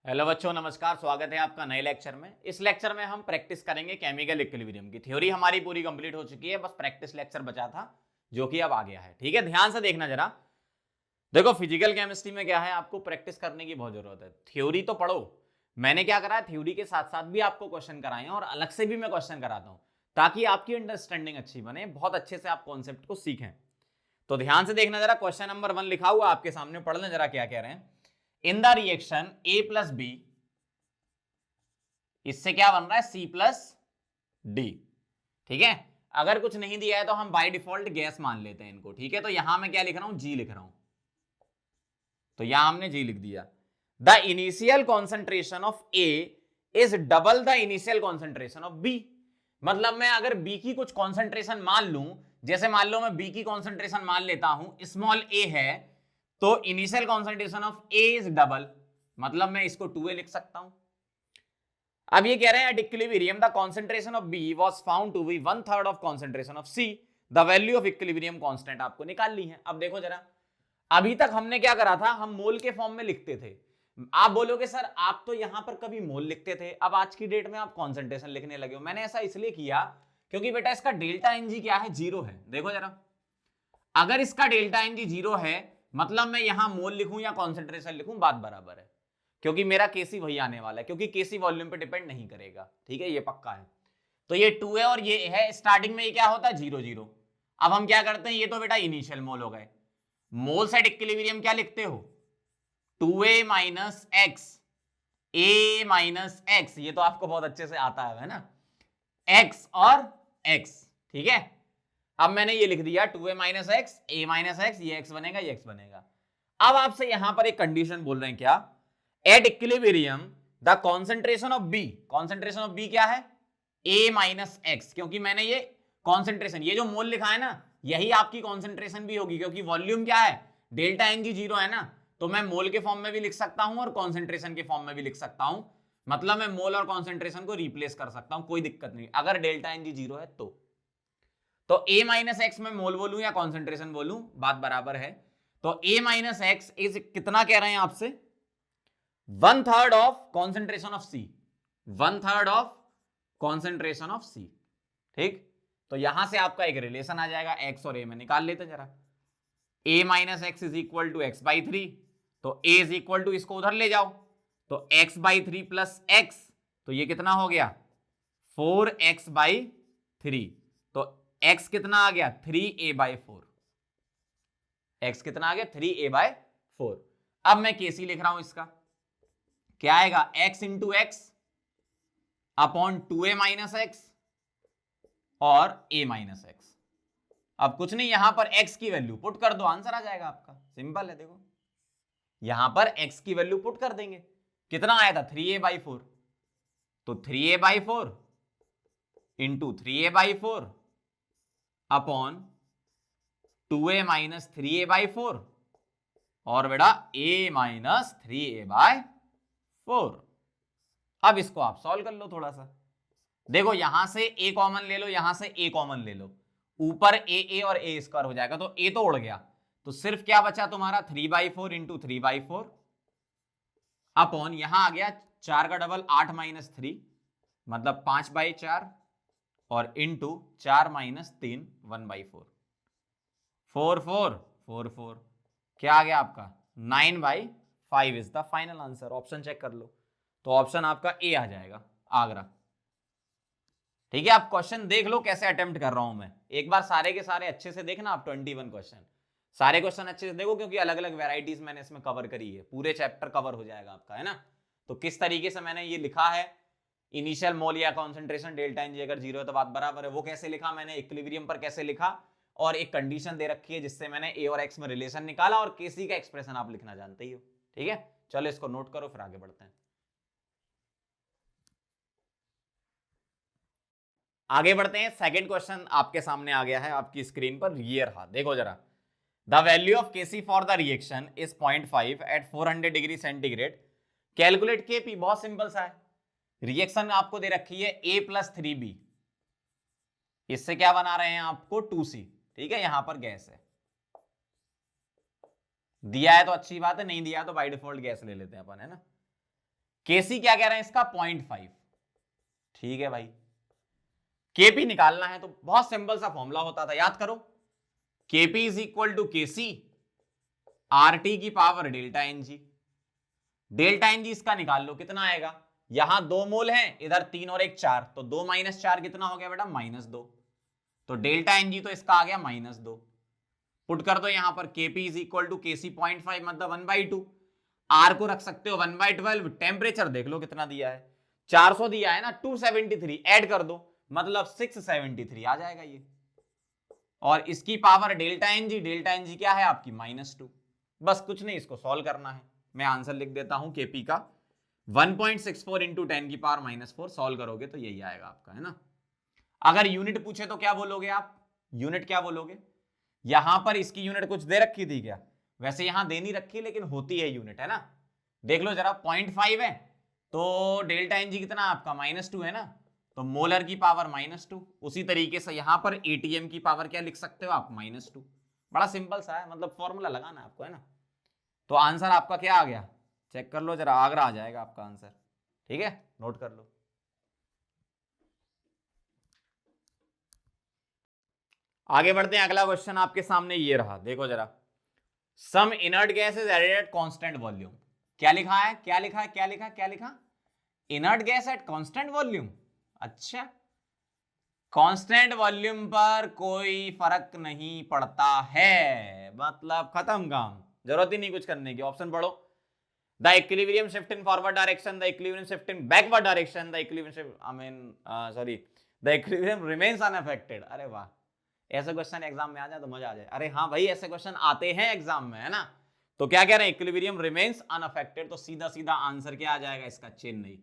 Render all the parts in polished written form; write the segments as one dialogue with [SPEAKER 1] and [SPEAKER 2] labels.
[SPEAKER 1] Hello बच्चों, नमस्कार। स्वागत है आपका नए लेक्चर में। इस लेक्चर में हम प्रैक्टिस करेंगे केमिकल इक्विलिब्रियम की। थ्योरी हमारी पूरी कंप्लीट हो चुकी है, बस प्रैक्टिस लेक्चर बचा था जो कि अब आ गया है। ठीक है, ध्यान से देखना जरा। देखो, फिजिकल केमिस्ट्री में क्या है, आपको प्रैक्टिस करने की बहुत जरूरत है। थ्योरी तो पढ़ो, मैंने क्या करा है, थ्योरी के साथ साथ भी आपको क्वेश्चन कराए हैं और अलग से भी मैं क्वेश्चन कराता हूं ताकि आपकी अंडरस्टैंडिंग अच्छी बने, बहुत अच्छे से आप कॉन्सेप्ट को सीखें। तो ध्यान से देखना जरा, क्वेश्चन नंबर 1 लिखा हुआ आपके सामने, पढ़ लें जरा क्या कह रहे हैं। In the reaction A plus B, इससे क्या बन रहा है, सी प्लस डी। ठीक है, अगर कुछ नहीं दिया है तो हम बाय डिफॉल्ट गैस मान लेते हैं इनको। ठीक है, तो यहां मैं क्या लिख रहा हूं, जी लिख रहा हूं। तो यहां हमने जी लिख दिया। The initial concentration of A is double the initial concentration of B. मतलब मैं अगर बी की कुछ कॉन्सेंट्रेशन मान लूं, जैसे मान लो मैं बी की कॉन्सेंट्रेशन मान लेता हूं, स्मॉल ए है, तो initial concentration of A is double, मतलब मैं इसको 2a लिख सकता हूं। अब ये कह रहे हैं at equilibrium the concentration of B was found to be 1/3 of concentration of C. The value of equilibrium constant आपको निकाल ली है। अब देखो जरा, अभी तक हमने क्या करा था, हम मोल के फॉर्म में लिखते थे। आप बोलोगे सर आप तो यहां पर कभी मोल लिखते थे, अब आज की डेट में आप कॉन्सेंट्रेशन लिखने लगे हो। मैंने ऐसा इसलिए किया क्योंकि बेटा इसका डेल्टा एनजी क्या है, 0 है। देखो जरा, अगर इसका डेल्टा एनजी 0 है, मतलब मैं यहां मोल लिखूं या कॉन्सेंट्रेशन लिखूं, बात बराबर है, क्योंकि मेरा केसी वही आने वाला है, क्योंकि केसी वॉल्यूम पे डिपेंड नहीं करेगा। ठीक है, ये पक्का है। तो ये 2 है और ये है, स्टार्टिंग में ये क्या होता है, 0 0। अब हम क्या करते हैं, ये तो बेटा इनिशियल मोल हो गए। मोल सेट इक्विलिब्रियम क्या लिखते हो, 2a माइनस एक्स, ए माइनस एक्स, ये तो आपको बहुत अच्छे से आता है ना, एक्स और एक्स। ठीक है, अब मैंने ये लिख दिया 2a माइनस एक्स, ए माइनस एक्स, ये एक्स बनेगा, ये एक्स बनेगा। अब आपसे यहां पर एक कंडीशन बोल रहे हैं, क्या, at equilibrium the concentration of B, concentration of B क्या है, ए माइनस एक्स, क्योंकि मैंने ये कॉन्सेंट्रेशन, ये जो मोल लिखा है ना, यही आपकी कॉन्सेंट्रेशन भी होगी, क्योंकि वॉल्यूम क्या है, डेल्टा एन जी 0 है ना, तो मैं मोल के फॉर्म में भी लिख सकता हूं और कॉन्सेंट्रेशन के फॉर्म में भी लिख सकता हूं। मतलब मैं मोल और कॉन्सेंट्रेशन को रिप्लेस कर सकता हूं, कोई दिक्कत नहीं, अगर डेल्टा एन जी 0 है तो a माइनस एक्स में मोल बोलूं या कॉन्सेंट्रेशन बोलूं, बात बराबर है। तो a माइनस एक्स इज कितना कह रहे हैं आपसे, 1/3 of concentration of C, 1/3 of concentration of C. ठीक, तो यहां से आपका एक रिलेशन आ जाएगा, x और a में निकाल लेते जरा। a minus X is equal to X by 3, तो a इज इक्वल टू, इसको उधर ले जाओ, तो x बाई 3 प्लस एक्स, तो ये कितना हो गया, 4x बाई 3। तो x कितना आ गया, 3a बाई 4। x कितना आ गया, 3a बाई 4। अब मैं केसी लिख रहा हूं, इसका क्या आएगा, x into x upon 2a minus x और a माइनस एक्स। अब कुछ नहीं, यहां पर x की वैल्यू पुट कर दो, आंसर आ जाएगा आपका, सिंपल है। देखो यहां पर x की वैल्यू पुट कर देंगे, कितना आया था, 3a बाई 4, तो 3a by 4 into 3a by 4 upon 2a minus 3a by 4 और बेटा a माइनस 3a बाई 4। अब इसको आप सॉल्व कर लो थोड़ा सा। देखो यहां से a कॉमन ले लो, यहां से a कॉमन ले लो, ऊपर a और a स्क्वायर हो जाएगा, तो a तो उड़ गया, तो सिर्फ क्या बचा तुम्हारा, 3/4 इंटू 3/4 अपॉन, यहां आ गया 4 का डबल 8 माइनस 3, मतलब 5/4 और इंटू 4 माइनस 3 1/4, 4 4 4 4, क्या आ गया आपका, 9/5 is the final answer. Option check कर लो, तो ऑप्शन आपका ए आ जाएगा, आगरा। ठीक है, आप क्वेश्चन देख लो कैसे अटेम्प्ट कर रहा हूं मैं, एक बार सारे के सारे अच्छे से देखना आप, 21 क्वेश्चन, सारे क्वेश्चन अच्छे से देखो, क्योंकि अलग अलग वैरायटीज मैंने इसमें कवर करी है, पूरे चैप्टर कवर हो जाएगा आपका, है ना। तो किस तरीके से मैंने ये लिखा है, इनिशियल मोल या कॉन्सेंट्रेशन डेल्टा एन जी अगर 0 है तो बात बराबर है, वो कैसे लिखा मैंने, इक्विलिब्रियम पर कैसे लिखा, और एक कंडीशन दे रखी है जिससे मैंने ए और एक्स में रिलेशन निकाला, और केसी का एक्सप्रेशन आप लिखना जानते ही हो। ठीक है, चलो इसको नोट करो, फिर आगे बढ़ते हैं। आगे बढ़ते हैं, सेकंड क्वेश्चन आपके सामने आ गया है आपकी स्क्रीन पर, ये रहा, देखो जरा। The value of KC for the reaction is 0.5 at 400 degree centigrade, calculate KP. बहुत सिंपल सा है, रिएक्शन आपको दे रखी है a प्लस 3b, इससे क्या बना रहे हैं आपको, 2c। ठीक है, यहां पर गैस है, दिया है तो अच्छी बात है, नहीं दिया तो बाय डिफॉल्ट गैस ले लेते हैं अपन, है ना। केसी क्या कह रहे हैं इसका 0.5। ठीक है भाई, केपी निकालना है तो बहुत सिंपल सा फॉर्मूला होता था, याद करो, KP is equal to KC RT की power delta NG. Delta NG इसका निकाल लो, कितना आएगा, यहां 2 मोल हैं, इधर 3 और 1 4, तो 2 - 4 कितना हो गया बेटा, -2। तो डेल्टा एनजी तो इसका आ गया -2। पुट कर दो यहां पर, केपी इज इक्वल टू केसी 0.5 मतलब 1/2। आर को रख सकते हो 1/12। टेम्परेचर देख लो कितना दिया है, 400 दिया है ना, 273 ऐड कर दो मतलब 673 आ जाएगा ये। और इसकी power delta NG, delta n g क्या है आपकी -2। बस कुछ नहीं, इसको सॉल्व करना है। मैं आंसर लिख देता हूं केपी का 1.64 इंटू 10 की पावर -4। सॉल्व करोगे तो यही आएगा आपका, है ना। अगर यूनिट पूछे तो क्या बोलोगे आप, यूनिट क्या बोलोगे, यहां पर इसकी यूनिट कुछ दे रखी थी क्या, वैसे यहां दे नहीं रखी लेकिन होती है यूनिट, है ना। देख लो जरा, 0.5 है तो डेल्टा एनजी कितना आपका -2 है ना, तो मोलर की पावर -2। उसी तरीके से यहां पर एटीएम की पावर क्या लिख सकते हो आप, -2। बड़ा सिंपल सा है, मतलब फॉर्मूला लगाना है आपको, है ना। तो आंसर आपका क्या आ गया, चेक कर लो जरा, आगरा आ जाएगा आपका आंसर। ठीक है, नोट कर लो। आगे बढ़ते हैं, अगला क्वेश्चन आपके सामने ये रहा, देखो जरा। Some inert gas is added at constant volume. क्या लिखा है, क्या लिखा है, क्या लिखा, क्या लिखा, inert gas at constant volume. अच्छा, कांस्टेंट वॉल्यूम पर कोई फर्क नहीं पड़ता है, मतलब खत्म काम, जरूरत ही नहीं कुछ करने की। ऑप्शन पढ़ो, the equilibrium shift in forward direction, the equilibrium shift in backward direction, the equilibrium shift the equilibrium remains unaffected. अरे वाह, ऐसे क्वेश्चन एग्जाम में आ जाए तो मजा आ जाए। अरे हाँ भाई, ऐसे क्वेश्चन आते हैं एग्जाम में, है ना। तो क्या कह रहे हैं, इक्विलिब्रियम रिमेन्स अनअफेक्टेड, तो सीधा सीधा आंसर क्या आ जाएगा इसका, चेन्नई।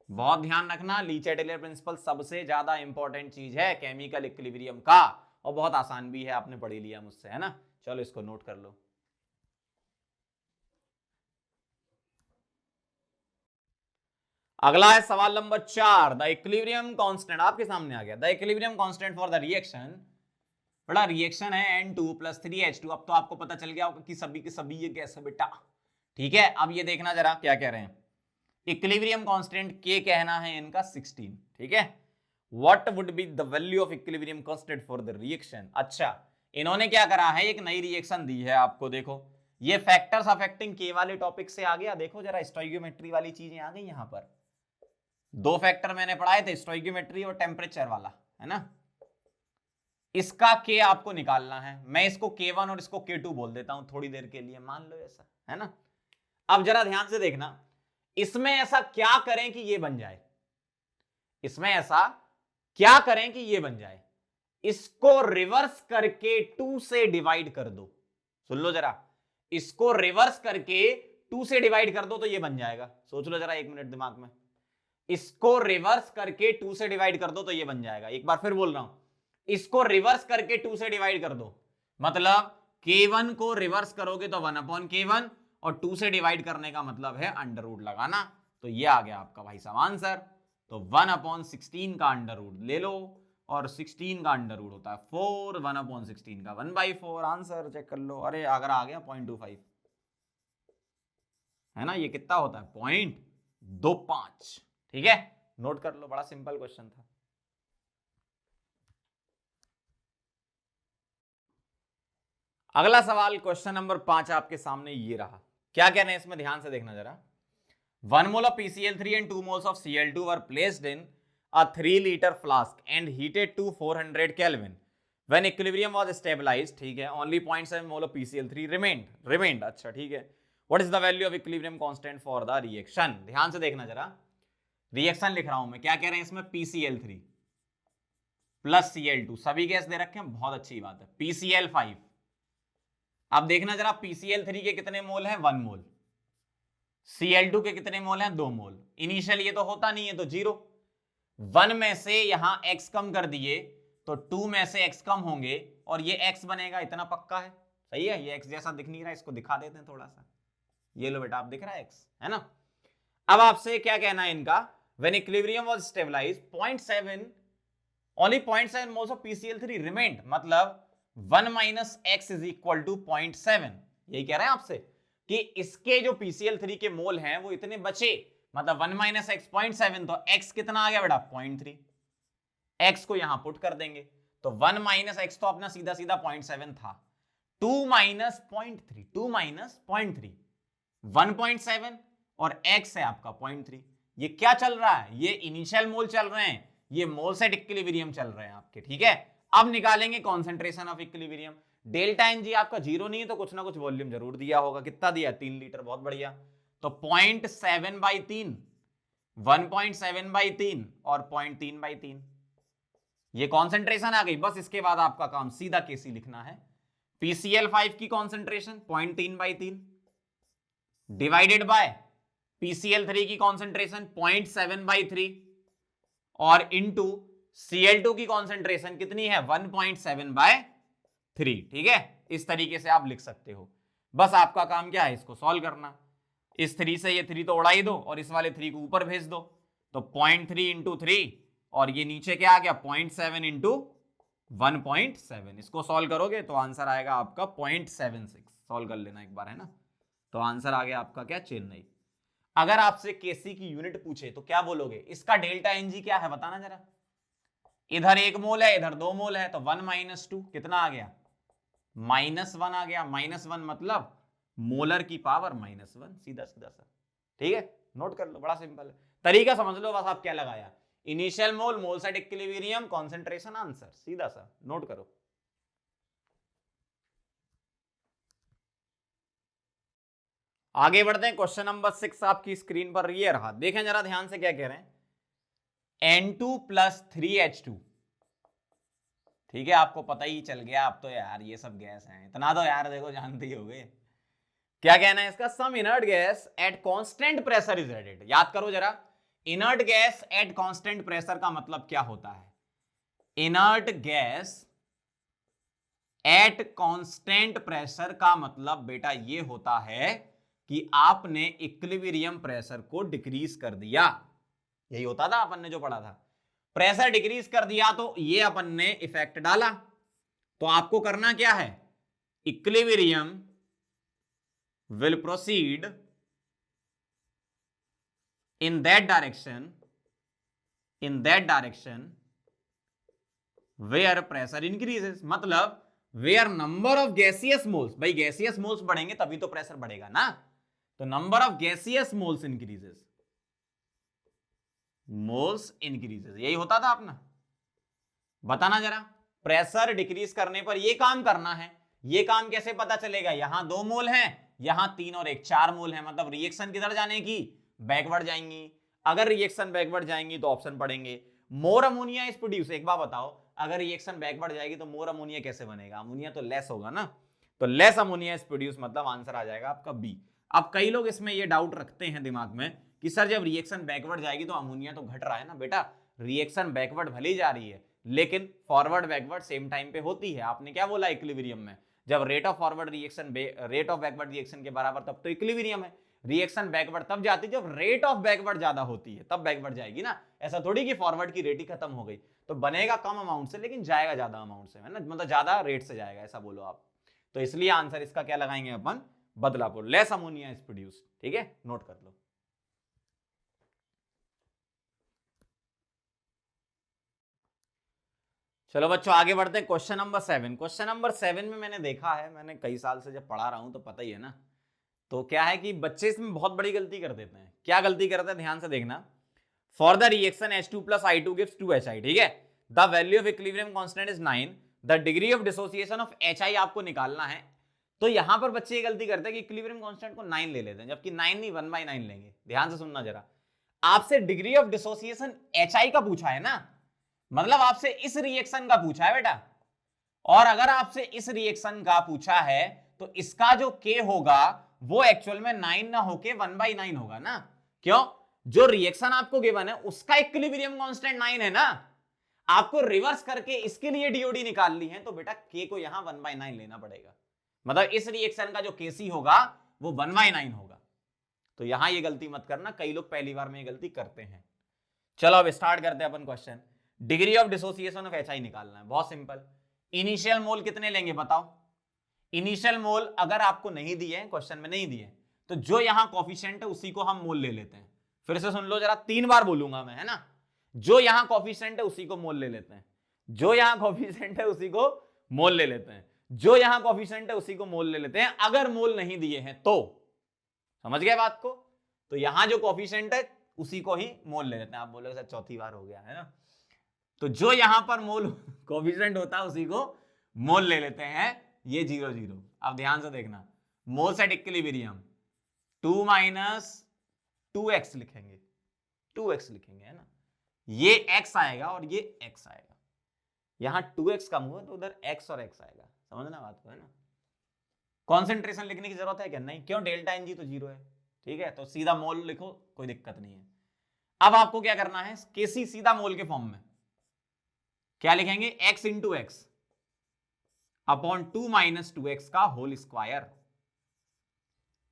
[SPEAKER 1] बहुत ध्यान रखना, लीचे-टेलर प्रिंसिपल सबसे ज्यादा इंपॉर्टेंट चीज है केमिकल इक्विलिब्रियम का, और बहुत आसान भी है, आपने पढ़ लिया मुझसे, है ना। चलो इसको नोट कर लो। अगला है सवाल नंबर 4, द इक्विलिब्रियम कांस्टेंट आपके सामने आ गया। The equilibrium constant for the reaction, बड़ा रिएक्शन है N2 + 3H2। अब तो आपको पता चल गया होगा कि सभी के सभी ये गैस है बेटा। ठीक है, अब ये देखना जरा क्या कह रहे हैं, इक्विलिब्रियम कांस्टेंट के कहना है इनका 16। ठीक है, what would be the value of equilibrium constant for the reaction. अच्छा, इन्होंने क्या करा है, एक नई रिएक्शन दी है आपको, देखो ये फैक्टर्स अफेक्टिंग के वाले टॉपिक से आ गया। देखो जरा, स्टोइकियोमेट्री वाली चीजें आ गई यहां पर। 2 फैक्टर मैंने पढ़ाए थे, स्टोइकियोमेट्री और टेम्परेचर वाला, है ना। इसका के आपको निकालना है, मैं इसको K1 और इसको K2 बोल देता हूं थोड़ी देर के लिए, मान लो ऐसा, है ना। अब जरा ध्यान से देखना, इसमें ऐसा क्या करें कि ये बन जाए, इसमें ऐसा क्या करें कि ये बन जाए, इसको रिवर्स करके 2 से डिवाइड कर दो। सुन लो जरा, इसको रिवर्स करके 2 से डिवाइड कर दो तो ये बन जाएगा। सोच लो जरा 1 मिनट दिमाग में, इसको रिवर्स करके 2 से डिवाइड कर दो तो ये बन जाएगा। एक बार फिर बोल रहा हूं, इसको रिवर्स करके 2 से डिवाइड कर दो, मतलब K1 को रिवर्स करोगे तो 1/K1, और 2 से डिवाइड करने का मतलब है अंडर रूट लगाना। तो ये आ गया आपका भाई साहब आंसर। तो 1/16 का अंडर रूट ले लो, और 16 का अंडर रूट होता है 4, 1/16 का 1/4। आंसर चेक कर लो, अरे अगर आ गया 0.25, है ना। ये कितना होता है, 0.25। ठीक है, नोट कर लो, बड़ा सिंपल क्वेश्चन था। अगला सवाल क्वेश्चन नंबर 5 आपके सामने ये रहा। क्या कह रहे हैं इसमें, ध्यान से देखना जरा। 1 mole of PCl3 and 2 moles of Cl2 were placed in a 3-liter flask and heated to 400 Kelvin. When equilibrium was stabilized, ठीक है, only 0.7 mole of PCl3 remained। अच्छा ठीक है, what is the value of equilibrium constant for the reaction। ध्यान से देखना जरा, reaction लिख रहा हूं मैं, क्या कह रहे हैं इसमें, PCl3 प्लस Cl2, सभी गैस दे रखे हैं, बहुत अच्छी बात है, PCl5। अब देखना जरा, PCl3 के कितने मोल हैं, 1 मोल, Cl2 के कितने मोल हैं, 2 मोल। इनिशियल ये तो होता नहीं है तो 0, 1 में से यहां x कम कर दिए तो 2 में से x कम होंगे, और ये x बनेगा, इतना पक्का है। सही है, ये x जैसा दिख नहीं रहा, इसको दिखा देते हैं थोड़ा सा। ये लो बेटा, आप दिख रहा है x, है ना। अब आपसे क्या कहना है इनका, when equilibrium was stabilized 0.7 only 0.7 moles of PCl3 remained, मतलब 1 - x is equal to 0.7, यही कह रहे हैं आपसे। कि इसके जो PCl3 के मोल हैं वो इतने बचे, मतलब 1 माइनस एक्स 0.7, तो x कितना आ गया बेटा 0.3, x को यहां पुट कर देंगे तो 1 माइनस एक्स तो अपना सीधा सीधा 0.7 था, 2 माइनस 0.3, 2 माइनस 0.3 1.7 और x है आपका 0.3। ये क्या चल रहा है, ये इनिशियल मोल चल रहे हैं, ये मोल सेट इक्विलिब्रियम चल रहे हैं आपके, ठीक है। अब निकालेंगे concentration of equilibrium. Delta N G आपका जीरो नहीं है तो कुछ ना कुछ वॉल्यूम जरूर दिया होगा, कितना दिया 3 लीटर, बहुत बढ़िया। तो 0.7/3, 1.7/3 और 0.3/3, ये कॉन्सेंट्रेशन आ गई। बस इसके बाद आपका काम सीधा केसी लिखना है। PCl5 की कॉन्सेंट्रेशन 0.3/3 डिवाइडेड बाय PCl3 की कॉन्सेंट्रेशन 0.7/3 और इनटू Cl2 की कॉन्सेंट्रेशन कितनी है 1.7/3, ठीक है। इस तरीके से आप लिख सकते हो। बस आपका काम क्या है, इसको सॉल्व करना। इस 3 से ये 3 तो उड़ा ही दो और इस वाले 3 को ऊपर भेज दो, तो 0.3 इंटू 3 और ये नीचे क्या आ गया 0.7 इंटू 1.7। इसको सॉल्व करोगे तो आंसर आएगा आपका 0.76। सॉल्व कर लेना एक बार, है ना। तो आंसर आ गया आपका क्या, चेन्नई। अगर आपसे केसी की यूनिट पूछे तो क्या बोलोगे, इसका डेल्टा एनजी क्या है बताना जरा। इधर 1 मोल है, इधर 2 मोल है, तो 1 माइनस 2 कितना आ गया -1 आ गया। -1 मतलब मोलर की पावर -1, सीधा सीधा सा, ठीक है। नोट कर लो, बड़ा सिंपल है, तरीका समझ लो बस। आप क्या लगाया, इनिशियल मोल, mole said equilibrium, concentration, answer, सीधा सा नोट करो। आगे बढ़ते हैं। क्वेश्चन नंबर 6 आपकी स्क्रीन पर ये रहा, देखें जरा ध्यान से क्या कह रहे हैं। N2 + 3H2, ठीक है। आपको पता ही चल गया अब तो यार, ये सब गैस हैं, इतना तो यार देखो जानते ही होगे। क्या कहना है इसका, some inert gas at constant pressure is added. याद करो जरा, inert gas at constant pressure का मतलब क्या होता है। Inert gas at constant pressure का मतलब बेटा ये होता है कि आपने इक्विलिब्रियम प्रेशर को डिक्रीज कर दिया। यही होता था अपन ने जो पढ़ा था, प्रेशर डिक्रीज कर दिया तो ये अपन ने इफेक्ट डाला। तो आपको करना क्या है, equilibrium will proceed in that direction where pressure increases, मतलब where number of gaseous moles, भाई gaseous moles बढ़ेंगे तभी तो प्रेशर बढ़ेगा ना, तो number of gaseous moles increases, यही होता था अपना। बताना जरा, प्रेशर डिक्रीज करने पर ये काम करना है। ये काम कैसे पता चलेगा, यहां 2 मोल हैं, यहां 3 और 1 4 मोल है, मतलब रिएक्शन किधर जाने की, बैकवर्ड जाएंगी। अगर रिएक्शन बैकवर्ड जाएंगी तो ऑप्शन पढ़ेंगे, मोर अमोनिया इज प्रोड्यूस। एक बात बताओ, अगर रिएक्शन बैकवर्ड जाएगी तो मोर अमोनिया कैसे बनेगा, अमोनिया तो लेस होगा ना, तो लेस अमोनिया इज प्रोड्यूस, मतलब आंसर आ जाएगा आपका बी। अब कई लोग इसमें ये डाउट रखते हैं दिमाग में कि सर जब रिएक्शन बैकवर्ड जाएगी तो अमोनिया तो घट रहा है ना। बेटा रिएक्शन बैकवर्ड भले ही जा रही है लेकिन फॉरवर्ड बैकवर्ड सेम टाइम पे होती है। आपने क्या बोला इक्विलिब्रियम में, जब rate of forward reaction rate of backward reaction के बराबर तब तो इक्विलिब्रियम है। रिएक्शन बैकवर्ड तब जाती है जब रेट ऑफ बैकवर्ड ज्यादा होती है, तब बैकवर्ड जाएगी ना। ऐसा थोड़ी कि फॉरवर्ड की रेट ही खत्म हो गई, तो बनेगा कम अमाउंट से लेकिन जाएगा ज्यादा अमाउंट से, है ना, मतलब ज्यादा रेट से जाएगा, ऐसा बोलो आप। तो इसलिए आंसर इसका क्या लगाएंगे अपन, Badlapur, less ammonia is produced, ठीक है, नोट कर लो। चलो बच्चों आगे बढ़ते हैं। Question number 7। क्वेश्चन नंबर 7 में मैंने देखा है, मैंने कई साल से जब पढ़ा रहा हूं तो पता ही है ना, तो क्या है कि बच्चे इसमें बहुत बड़ी गलती कर देते हैं। क्या गलती करते हैं, ध्यान से देखना। For the reaction H2 + I2 gives 2HI, ठीक है। The value of equilibrium constant is 9, the degree of dissociation of HI आपको निकालना है। तो यहां पर बच्चे ये गलती करते हैं कि इक्विलिब्रियम कांस्टेंट को 9 ले लेते हैं, जबकि 9 नहीं 1/9 लेंगे। ध्यान से सुनना जरा, आपसे डिग्री ऑफ डिसोसिएशन HI का पूछा है ना, मतलब आपसे इस रिएक्शन का पूछा है बेटा। और अगर आपसे इस रिएक्शन का पूछा है तो इसका जो K होगा वो एक्चुअल में 9 ना होके 1/9 होगा ना। क्यों, जो रिएक्शन आपको गिवन है उसका इक्विलिब्रियम कांस्टेंट 9 है ना, आपको रिवर्स करके इसके लिए डीओडी निकाल ली है, तो बेटा K को यहां 1/9 लेना पड़ेगा, मतलब इस रिएक्शन का जो KC होगा वो 1/9 होगा। तो यहां ये गलती मत करना, कई लोग पहली बार में ये गलती करते हैं। चलो अब स्टार्ट करते हैं अपन question. Degree of dissociation of HI निकालना है, बहुत सिंपल। इनिशियल मोल कितने लेंगे बताओ, इनिशियल मोल अगर आपको नहीं दिए हैं, क्वेश्चन में नहीं दिए, तो जो यहां कॉफिशिएंट है उसी को हम मोल ले लेते हैं। फिर से सुन लो जरा, 3 बार बोलूंगा मैं, है ना। जो यहां कॉफिशिएंट है उसी को मोल ले लेते हैं, जो यहां कॉफिशिएंट है उसी को मोल ले लेते हैं, जो यहां कॉफिशिएंट है उसी को मोल ले लेते हैं। अगर मोल नहीं दिए हैं तो, समझ गए बात को, तो यहां जो कॉफिशिएंट है उसी को ही मोल ले लेते हैं। आप बोलोगे सर चौथी बार हो गया, है ना। तो जो यहां पर मोल कॉफिशिएंट होता है उसी को मोल ले लेते हैं। ये 0 0। अब ध्यान से देखना, moles at equilibrium 2 minus 2x लिखेंगे, 2x लिखेंगे, है ना। ये x आएगा और ये x आएगा। यहां 2x कम हुआ तो उधर x और x आएगा, समझना बात को, है ना। कॉन्सेंट्रेशन लिखने की जरूरत है क्या? नहीं। क्यों? डेल्टा एन जी तो 0 है, ठीक है। तो सीधा मोल लिखो, कोई दिक्कत नहीं है। अब आपको क्या करना है, केसी सीधा मोल के फॉर्म में क्या लिखेंगे, x into x upon 2 minus 2x का होल स्क्वायर।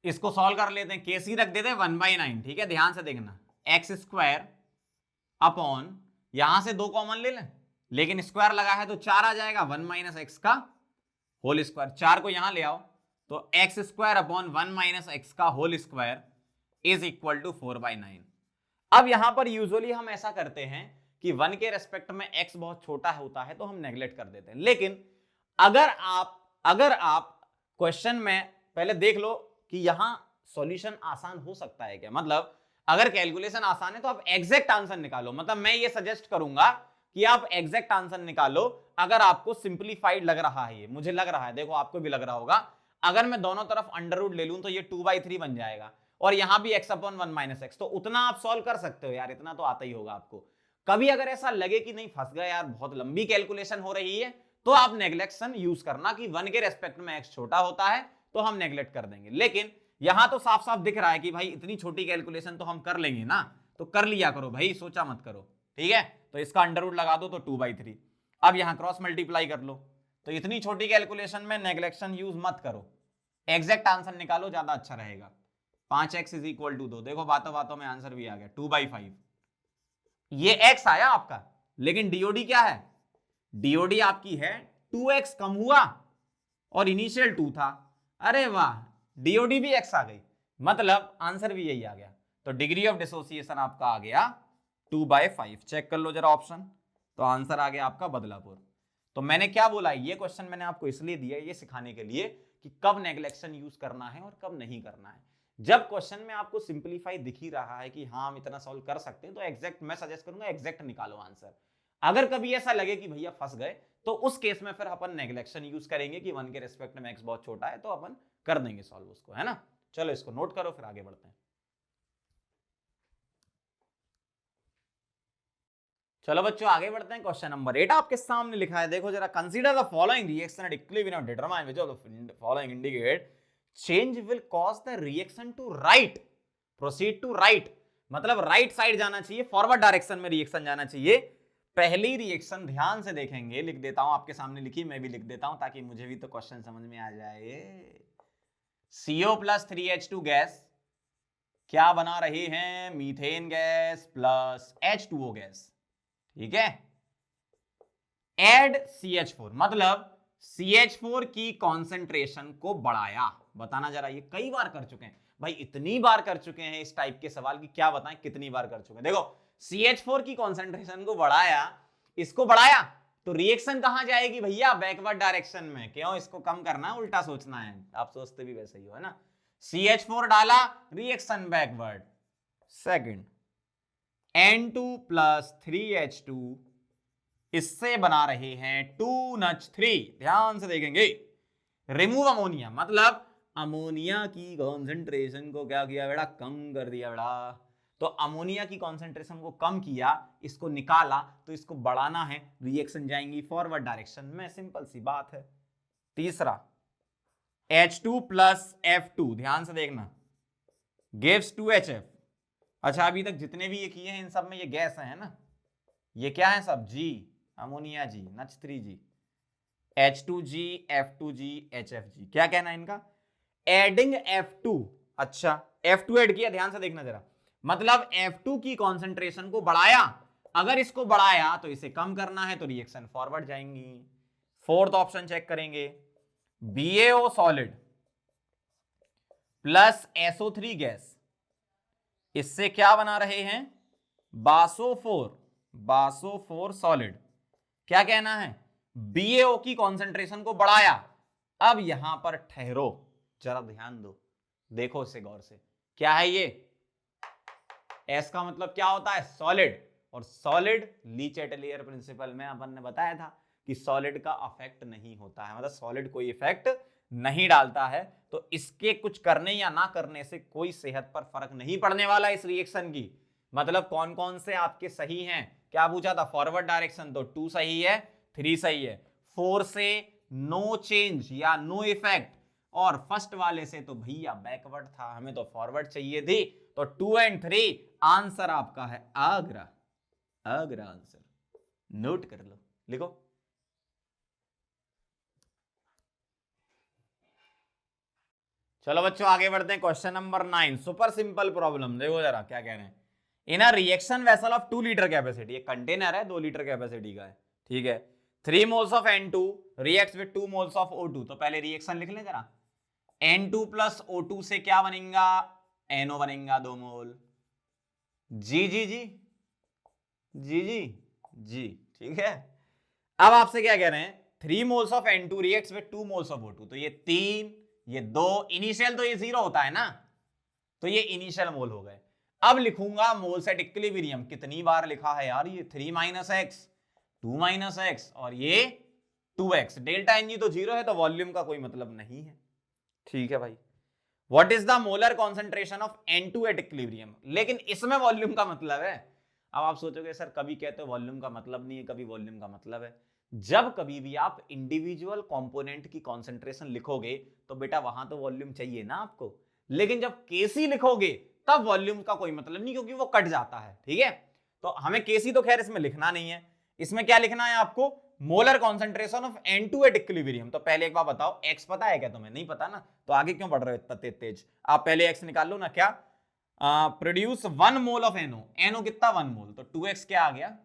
[SPEAKER 1] इसको सॉल्व कर लेते हैं, केसी रख देते हैं 1/9, ठीक है। ध्यान से देखना, एक्स स्क्वायर अपॉन, यहां से 2 कॉमन ले लें, लेकिन स्क्वायर लगा है तो 4 आ जाएगा, 1 माइनस एक्स का होल स्क्वायर। 4 को यहां ले आओ तो X square upon 1 minus X का whole square is equal to 4/9। अब यहां पर यूजुअली हम ऐसा करते हैं कि 1 के रेस्पेक्ट में x बहुत छोटा होता है तो हम नेग्लेक्ट कर देते हैं। लेकिन अगर आप क्वेश्चन में पहले देख लो कि यहां सॉल्यूशन आसान हो सकता है क्या, मतलब अगर कैलकुलेशन आसान है तो आप एग्जैक्ट आंसर निकालो। मतलब मैं ये सजेस्ट करूंगा कि आप एग्जैक्ट आंसर निकालो अगर आपको सिंप्लीफाइड लग रहा है। ये मुझे लग रहा है, देखो आपको भी लग रहा होगा, अगर मैं दोनों तरफ अंडर रूट ले लूं तो ये 2/3 बन जाएगा और यहां भी x अपॉन 1 माइनस एक्स, तो उतना आप सॉल्व कर सकते हो यार, इतना तो आता ही होगा आपको। कभी अगर ऐसा लगे कि नहीं फंस गया यार, बहुत लंबी कैलकुलेशन हो रही है, तो आप नेग्लेक्शन यूज करना कि 1 के रेस्पेक्ट में x छोटा होता है तो हम नेग्लेक्ट कर देंगे। लेकिन यहां तो साफ साफ दिख रहा है कि भाई इतनी छोटी कैलकुलेशन तो हम कर लेंगे ना, तो कर लिया करो भाई, सोचा मत करो, ठीक है। तो इसका अंडर रूट लगा दो तो 2/3। अब यहां क्रॉस मल्टीप्लाई कर लो, तो इतनी छोटी कैलकुलेशन में नेग्लेक्शन यूज मत करो, एग्जैक्ट आंसर निकालो, ज्यादा अच्छा रहेगा। 5x इज इक्वल टू 2, देखो बातों बातों में आंसर भी आ गया, 2/5। ये x आया आपका, लेकिन डीओडी क्या है, डीओडी आपकी है 2x कम हुआ और इनिशियल 2 था। अरे वाह, डीओडी भी x आ गई, मतलब आंसर भी यही आ गया। तो डिग्री ऑफ डिसोसिएशन आपका आ गया 2/5। चेक कर लो जरा ऑप्शन, तो आंसर आ गया आपका बदलापुर। तो मैंने क्या बोला, ये क्वेश्चन मैंने आपको इसलिए दिया ये सिखाने के लिए कि कब नेग्लेक्शन यूज करना है और कब नहीं करना है। जब क्वेश्चन में आपको सिंपलीफाई दिख ही रहा है कि हाँ हम इतना सॉल्व कर सकते हैं, तो एग्जैक्ट मैं सजेस्ट करूंगा एग्जैक्ट निकालो आंसर। अगर कभी ऐसा लगे कि भैया फंस गए, तो उस केस में फिर अपन नेग्लेक्शन यूज करेंगे कि 1 के रेस्पेक्ट में x बहुत छोटा है, तो अपन कर देंगे सॉल्व उसको, है ना। चलो इसको नोट करो, फिर आगे बढ़ते हैं। चलो बच्चों आगे बढ़ते हैं। क्वेश्चन नंबर 8 आपके सामने लिखा है, देखो जरा, consider the following reaction at equilibrium, determine which of the following indicate change will cause the reaction to right, proceed to right, मतलब राइट साइड जाना चाहिए, फॉरवर्ड डायरेक्शन में रिएक्शन जाना चाहिए। पहली रिएक्शन ध्यान से देखेंगे, लिख देता हूं आपके सामने, लिखी मैं भी लिख देता हूं ताकि मुझे भी तो क्वेश्चन समझ में आ जाए। CO प्लस 3H2 गैस क्या बना रही है, methane gas plus H2O gas, ठीक है। एड CH4, मतलब CH4 की कॉन्सेंट्रेशन को बढ़ाया। बताना जरा, ये कई बार कर चुके हैं भाई, इतनी बार कर चुके हैं इस टाइप के सवाल की क्या बताएं, कितनी बार कर चुके हैं। देखो CH4 की कॉन्सेंट्रेशन को बढ़ाया, इसको बढ़ाया तो रिएक्शन कहां जाएगी भैया, बैकवर्ड डायरेक्शन में। क्यों, इसको कम करना है, उल्टा सोचना है, आप सोचते भी वैसे ही हो, है ना। CH4 डाला, reaction backward. Second N2 plus 3H2, इससे बना रहे हैं 2NH3। ध्यान से देखेंगे, रिमूव अमोनिया, मतलब अमोनिया की कॉन्सेंट्रेशन को क्या किया बेटा, कम कर दिया बेटा। तो अमोनिया की कॉन्सेंट्रेशन को कम किया, इसको निकाला, तो इसको बढ़ाना है, रिएक्शन जाएंगी फॉरवर्ड डायरेक्शन में, सिंपल सी बात है। तीसरा H2 प्लस F2, ध्यान से देखना, गिव्स 2HF। अच्छा अभी तक जितने भी ये किए हैं इन सब में ये गैस है ना, ये क्या है सब, G, ammonia G, NH3G, H2G, F2G, HFG। क्या कहना है इनका, एडिंग F2। अच्छा F2 ऐड किया, ध्यान से देखना जरा, मतलब F2 की कॉन्सेंट्रेशन को बढ़ाया, अगर इसको बढ़ाया तो इसे कम करना है, तो रिएक्शन फॉरवर्ड जाएंगी। फोर्थ ऑप्शन चेक करेंगे, BaO solid plus SO3 gas, इससे क्या बना रहे हैं? बासोफोर सॉलिड। क्या कहना है? BaO की कॉन्सेंट्रेशन को बढ़ाया। अब यहां पर ठहरो, जरा ध्यान दो, देखो इसे गौर से। क्या है ये? S का मतलब क्या होता है? सॉलिड। और सॉलिड ली चैटलियर प्रिंसिपल में अपन ने बताया था कि सॉलिड का अफेक्ट नहीं होता है, मतलब सॉलिड कोई इफेक्ट नहीं डालता है। तो इसके कुछ करने या ना करने से कोई सेहत पर फर्क नहीं पड़ने वाला इस रिएक्शन की। मतलब कौन कौन से आपके सही हैं? क्या पूछा था? फॉरवर्ड डायरेक्शन तो 2 सही है, 3 सही है, 4 से नो चेंज या नो इफेक्ट, और फर्स्ट वाले से तो भैया बैकवर्ड था, हमें तो फॉरवर्ड चाहिए थी। तो 2 एंड 3 आंसर आपका है आगरा। आगरा आंसर नोट कर लो, लिखो। चलो बच्चों आगे बढ़ते हैं। Question number 9, super simple problem. देखो जरा क्या कह रहे हैं। In a reaction vessel of 2 litre capacity, एक कंटेनर है 2 लीटर कैपेसिटी का है, ठीक है। 3 moles of N2 reacts with 2 moles of O2। तो पहले रिएक्शन लिख लें जरा। N2 प्लस O2 से क्या बनेगा? NO बनेगा 2 मोल। जी जी जी जी जी जी, ठीक है। अब आपसे क्या कह रहे हैं? 3 moles of N2 reacts with 2 moles of O2। तो ये 3, ये 2, इनिशियल तो ये 0 होता है ना, तो ये इनिशियल मोल हो गए। अब लिखूंगा मोल्स एट इक्विलिब्रियम। कितनी बार लिखा है यार ये? 3 माइनस एक्स, 2 माइनस एक्स, और ये 2x। डेल्टा एनजी तो 0 है, तो वॉल्यूम का कोई मतलब नहीं है, ठीक है भाई। What is the molar concentration of N2 at equilibrium? लेकिन इसमें वॉल्यूम का मतलब है। अब आप सोचोगे सर कभी कहते हो वॉल्यूम का मतलब नहीं है, कभी वॉल्यूम का मतलब है। जब कभी भी आप इंडिविजुअल कंपोनेंट की कॉन्सेंट्रेशन लिखोगे तो बेटा वहां तो वॉल्यूम चाहिए ना आपको, लेकिन जब केसी लिखोगे तब वॉल्यूम का कोई मतलब नहीं, क्योंकि वो कट जाता है, ठीक है। तो हमें केसी तो खैर इसमें लिखना नहीं है। इसमें क्या लिखना है आपको? Molar concentration of N2 at equilibrium. तो पहले एक बार बताओ, x पता है क्या तुम्हें? नहीं पता ना, तो आगे क्यों बढ़ रहे हो इतना तेज? आप पहले x निकाल लो ना। क्या? Produce 1 mole of NO। NO कितना? 1 मोल। तो 2x क्या आ गया?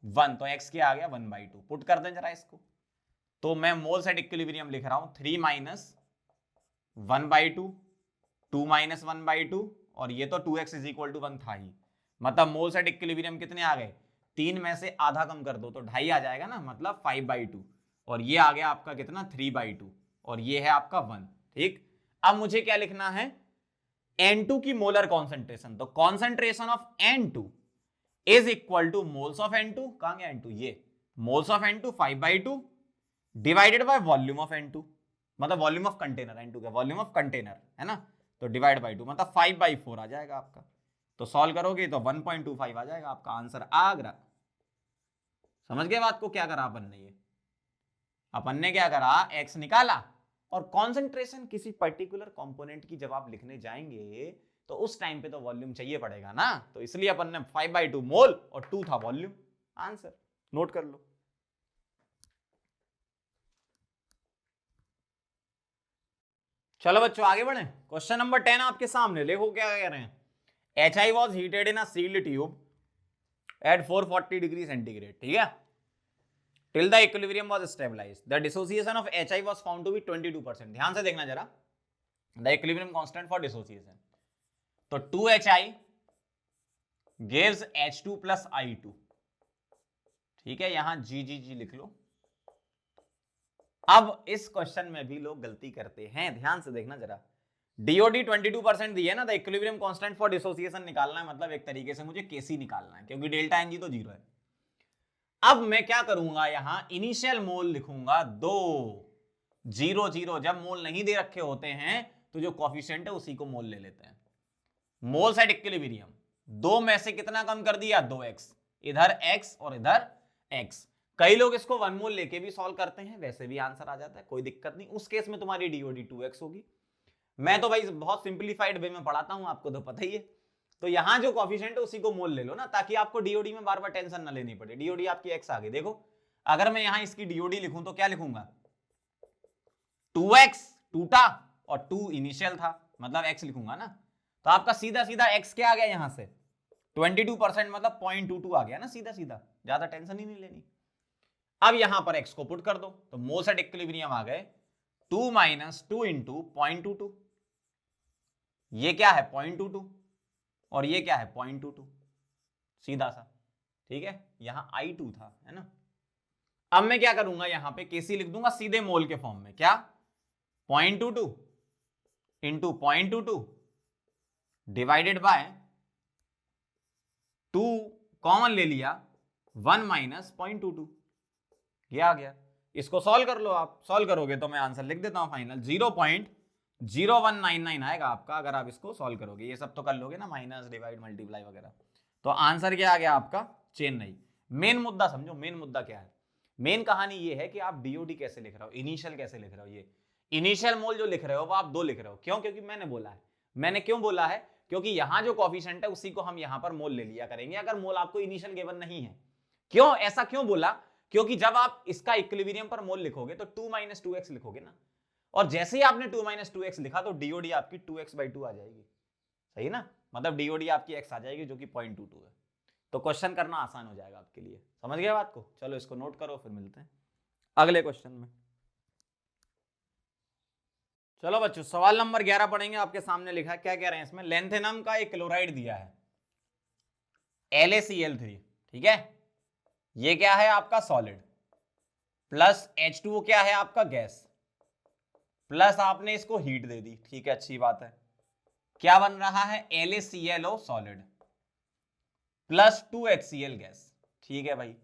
[SPEAKER 1] 1। तो x क्या आ गया? 1/2। पुट कर दें जरा इसको। तो मैं मोल्स एट इक्विलिब्रियम लिख रहा हूं 3 माइनस 1/2, 2 माइनस 1/2, और ये तो 2x इज इक्वल टू 1 था ही। मतलब मोल्स एट इक्विलिब्रियम कितने आ गए? 3 में से आधा कम कर दो तो 2.5 आ जाएगा ना, मतलब 5/2। और ये आ गया आपका कितना? 3/2। और ये है आपका 1, ठीक। अब मुझे क्या लिखना है? N2 की मोलर कॉन्सेंट्रेशन। तो concentration of N2 is equal two moles of N2। कहां गया N2? ये moles of N2 5/2 divided by volume of N2, मतलब वॉल्यूम ऑफ कंटेनर। N2 का वॉल्यूम ऑफ कंटेनर है ना, तो डिवाइड बाय 2, मतलब 5/4 आ जाएगा आपका। तो सॉल्व करोगे तो 1.25 आ जाएगा आपका आंसर आगरा। समझ गए बात को? क्या करा अपन ने? ये अपन ने क्या करा? x निकाला, और कॉन्सेंट्रेशन किसी पर्टिकुलर कंपोनेंट की जब आप लिखने जाएंगे तो उस टाइम पे तो वॉल्यूम चाहिए पड़ेगा ना, तो इसलिए अपन ने 5/2 मोल और 2 था वॉल्यूम। आंसर नोट कर लो। चलो बच्चों आगे बढ़े। क्वेश्चन नंबर 10 आपके सामने, देखो क्या कह रहे हैं। HI was heated in a sealed tube at 440 degree centigrade, ठीक है, till the equilibrium was stabilized. The dissociation of HI was found to be 22%. ध्यान से देखना जरा, the equilibrium constant for dissociation. तो 2HI gives H2 plus I2, ठीक है, यहां GGG लिख लो। अब इस क्वेश्चन में भी लोग गलती करते हैं, ध्यान से देखना जरा। DOD 22% दी है ना, the equilibrium constant for dissociation निकालना है, मतलब एक तरीके से मुझे केसी निकालना है, क्योंकि डेल्टा एनजी तो 0 है। अब मैं क्या करूंगा? यहां इनिशियल मोल लिखूंगा 2, 0 0। जब मोल नहीं दे रखे होते हैं तो जो कॉफिशिएंट है उसी को मोल ले लेते हैं। मोल्स एट इक्विलिब्रियम, 2 में से कितना कम कर दिया? 2x, इधर x और इधर x। कई लोग इसको 1 मोल लेके भी सॉल्व करते हैं, वैसे भी आंसर आ जाता है, कोई दिक्कत नहीं। उस केस में तुम्हारी DOD 2x होगी। मैं तो भाई बहुत सिंप्लीफाइड वे में पढ़ाता हूं, आपको तो पता ही है। तो यहां जो कॉफिशिएंट है उसी को मोल ले लो ना, ताकि आपको DOD में बार बार टेंशन ना लेनी पड़े। DOD आपकी x आ गई। देखो अगर मैं यहां इसकी DOD लिखूं तो क्या लिखूंगा? 2x 2 था और 2 इनिशियल था, मतलब x लिखूंगा ना। तो आपका सीधा सीधा x क्या आ गया यहां से? 22%, मतलब 0.22 आ गया ना, सीधा सीधा, ज्यादा टेंशन ही नहीं लेनी। अब यहां पर x को पुट कर दो, तो मोल्स एट इक्विलिब्रियम आ गए 2 माइनस 2 इंटू 0.22, ये क्या है 0.22 और ये क्या है 0.22, सीधा सा, ठीक है। यहां I2 था, है ना। अब मैं क्या करूंगा, यहां पे Kc लिख दूंगा सीधे मोल के फॉर्म में, क्या 0.22 इंटू 0.22 डिवाइडेड बाय 2 कॉमन ले लिया, 1 माइनस 0.22, ये आ गया। इसको सॉल्व कर लो, आप सॉल्व करोगे तो मैं आंसर लिख देता हूं फाइनल 0.0199 आएगा आपका, अगर आप इसको सॉल्व करोगे। ये सब तो कर लोगे ना, माइनस डिवाइड मल्टीप्लाई वगैरह। तो आंसर क्या आ गया आपका, चेन्नई। मेन मुद्दा समझो, मेन मुद्दा क्या है। मेन कहानी ये है कि आप डीओडी कैसे लिख रहे हो, इनिशियल कैसे लिख रहे हो। ये इनिशियल मोल जो लिख रहे हो वो आप 2 लिख रहे हो, क्यों? क्योंकि मैंने बोला है। मैंने क्यों बोला है? क्योंकि यहां जो कोफिशिएंट है उसी को हम यहां पर मोल ले लिया करेंगे, अगर मोल आपको इनिशियल गिवन नहीं है। क्यों ऐसा क्यों बोला? क्योंकि जब आप इसका इक्विलिब्रियम पर मोल लिखोगे तो 2 माइनस 2x लिखोगे ना, और जैसे ही आपने 2 माइनस 2x लिखा तो डीओडी आपकी 2x/2 आ जाएगी, सही ना। मतलब डीओडी आपकी x आ जाएगी जो कि 0.22 है। तो क्वेश्चन करना आसान हो जाएगा आपके लिए, समझ गए बात को। चलो इसको नोट करो, फिर मिलते हैं अगले क्वेश्चन में। चलो बच्चों सवाल नंबर 11 पढ़ेंगे। आपके सामने लिखा है, क्या कह रहे हैं इसमें, लेंथेनम का एक क्लोराइड दिया है LaCl3, ठीक है। ये क्या है आपका सॉलिड, प्लस H2O क्या है आपका गैस, प्लस आपने इसको हीट दे दी, ठीक है, अच्छी बात है। क्या बन रहा है, LaClO solid plus 2HCl gas, ठीक है भाई।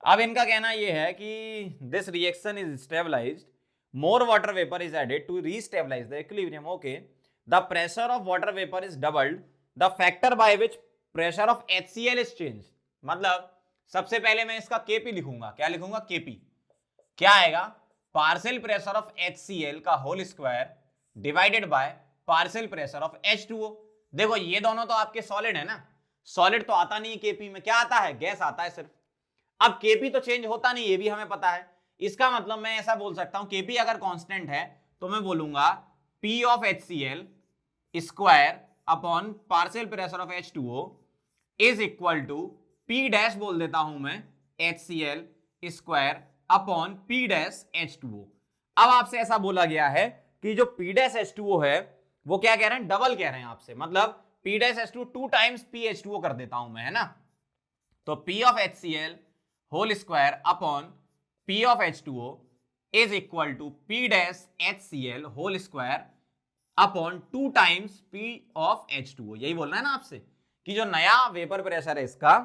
[SPEAKER 1] अब इनका कहना यह है कि this reaction is stabilized, more water vapor is added to restabilize the equilibrium. Okay, the pressure of water vapor is doubled, the factor by which pressure of HCl is changed. मतलब सबसे पहले मैं इसका Kp लिखूंगा, क्या लिखूंगा Kp, क्या आएगा, पार्शियल प्रेशर ऑफ HCl का whole square divided by partial pressure of H2O। देखो ये दोनों तो आपके सॉलिड है ना, सॉलिड तो आता नहीं है Kp में, क्या आता है, गैस आता है सिर्फ। अब Kp तो चेंज होता नहीं, ये भी हमें पता है। इसका मतलब मैं ऐसा बोल सकता हूं, Kp अगर कांस्टेंट है तो मैं बोलूंगा P of HCl square upon partial pressure of H2O is equal to P dash बोल देता हूं मैं HCl square upon P dash H2O। अब आपसे ऐसा बोला गया है कि जो P डैश H2O है वो क्या कह रहे हैं, डबल कह रहे हैं आपसे, मतलब P dash H2O 2 times PH2O कर देता हूं मैं, है ना। तो P of HCl whole square upon P of H2O is equal to P dash HCl whole square upon 2 times P of H2O। यही बोल रहा है ना आपसे कि जो नया वेपर प्रेशर है इसका,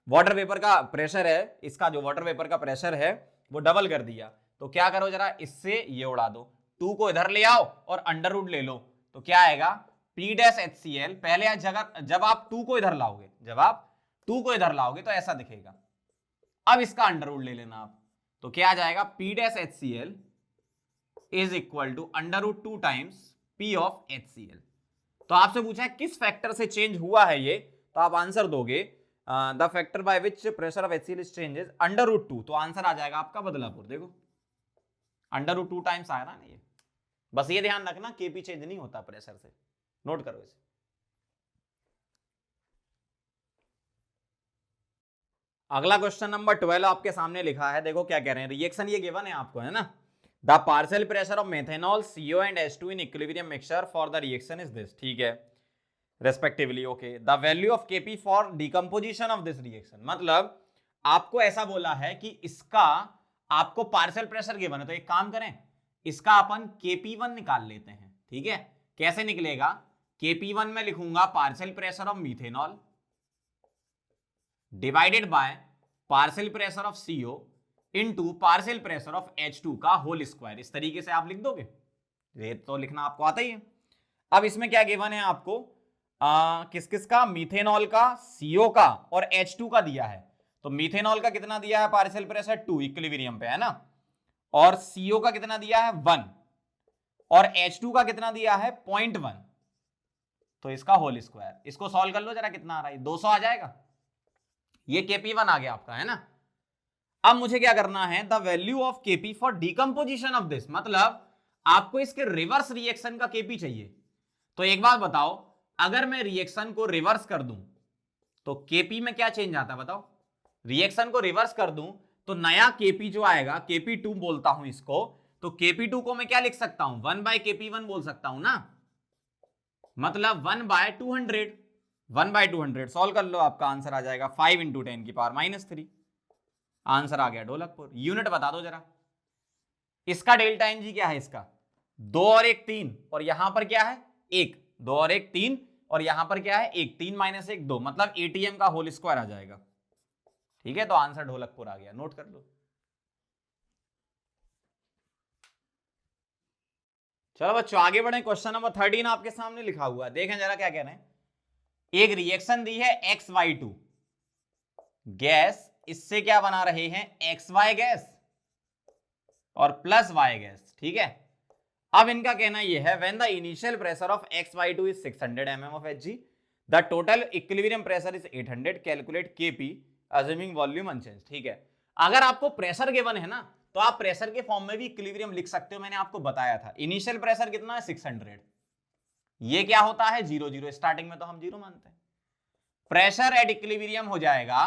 [SPEAKER 1] वाटर वेपर का प्रेशर है, इसका जो वाटर वेपर का प्रेशर है वो डबल कर दिया। तो क्या करो जरा, इससे ये उड़ा दो, 2 को इधर ले आओ और अंडर रूट ले लो, तो क्या आएगा P dash HCl। पहले जब आप 2 को इधर लाओगे, जब आप 2 को इधर लाओगे तो ऐसा दिखेगा। अब इसका अंडर रूट ले लेना आप, तो क्या आ जाएगा, P dash HCl is equal to under root 2 times P of HCl। तो आपसे पूछा है किस फैक्टर से चेंज हुआ है ये, तो आप आंसर दोगे the factor by which pressure of HCl is changes under root 2, तो आंसर आ जाएगा आपका बदलापुर। देखो अंडर रूट 2 टाइम्स आ रहा है ना ये, बस ये ध्यान रखना Kp चेंज नहीं होता प्रेशर से, नोट करो इसे। अगला क्वेश्चन नंबर 12 आपके सामने लिखा है, देखो क्या कह रहे हैं, रिएक्शन ये गिवन है आपको, है ना। The partial pressure of methanol CO and H2 in equilibrium mixture for the reaction is this, ठीक है, respectively. Okay, the value of Kp for decomposition of this reaction, मतलब आपको ऐसा बोला है कि इसका आपको पार्शियल प्रेशर गिवन है, तो एक काम करें, इसका अपन Kp1 निकाल लेते हैं, ठीक है। कैसे निकलेगा, Kp1 में लिखूंगा partial pressure of methanol divided by partial pressure of CO into partial pressure of H2 का होल स्क्वायर। इस तरीके से आप लिख दोगे, ये तो लिखना आपको आता ही है। अब इसमें क्या गिवन है आपको, किस किस का, मीथेनॉल का, CO का और H2 का दिया है। तो मीथेनॉल का कितना दिया है पार्शियल प्रेशर 2 इक्विलिब्रियम पे, है ना, और CO का कितना दिया है 1 और H2 का कितना दिया है 0.1, तो इसका होल स्क्वायर। इसको सॉल्व कर लो जरा, कितना आ रहा है, 200 आ जाएगा। ये Kp1 आ गया आपका, है ना। अब मुझे क्या करना है, the value of Kp for decomposition of this, मतलब आपको इसके रिवर्स रिएक्शन का Kp चाहिए। तो एक बात बताओ, अगर मैं रिएक्शन को रिवर्स कर दूं तो Kp में क्या चेंज आता है बताओ। रिएक्शन को रिवर्स कर दूं तो नया Kp जो आएगा, Kp2 बोलता हूं इसको, तो Kp2 को मैं क्या लिख सकता हूं, 1/Kp1 बोल सकता हूं ना, मतलब 1/200, 1/200 सॉल्व कर लो, आपका आंसर आ जाएगा 5 × 10⁻³ आंसर आ गया ढोलकपुर। यूनिट बता दो जरा, इसका डेल्टा एन जी क्या है, इसका 2 और 1 3, और यहां पर क्या है 1, 2 और 1 3, और यहां पर क्या है 1, 3 - 1 2, मतलब ATM का होल स्क्वायर आ जाएगा। ठीक है, तो आंसर ढोलकपुर आ गया, नोट कर लो। चलो बच्चों आगे बढ़े, क्वेश्चन नंबर 13 आपके सामने लिखा हुआ है, देखें जरा क्या कह रहे हैं। एक रिएक्शन दी है XY2 गैस, इससे क्या बना रहे हैं XY गैस और प्लस Y गैस। ठीक है, अब इनका कहना यह है when the initial pressure of XY2 is 600 mm of Hg, the total equilibrium pressure is 800, calculate Kp assuming volume unchanged. ठीक है, अगर आपको प्रेशर गिवन है ना, तो आप प्रेशर के फॉर्म में भी इक्विलिब्रियम लिख सकते हो, मैंने आपको बताया था। इनिशियल प्रेशर कितना है 600, ये क्या होता है 0 0, स्टार्टिंग में तो हम 0 मानते हैं। प्रेशर एट इक्विलिब्रियम हो जाएगा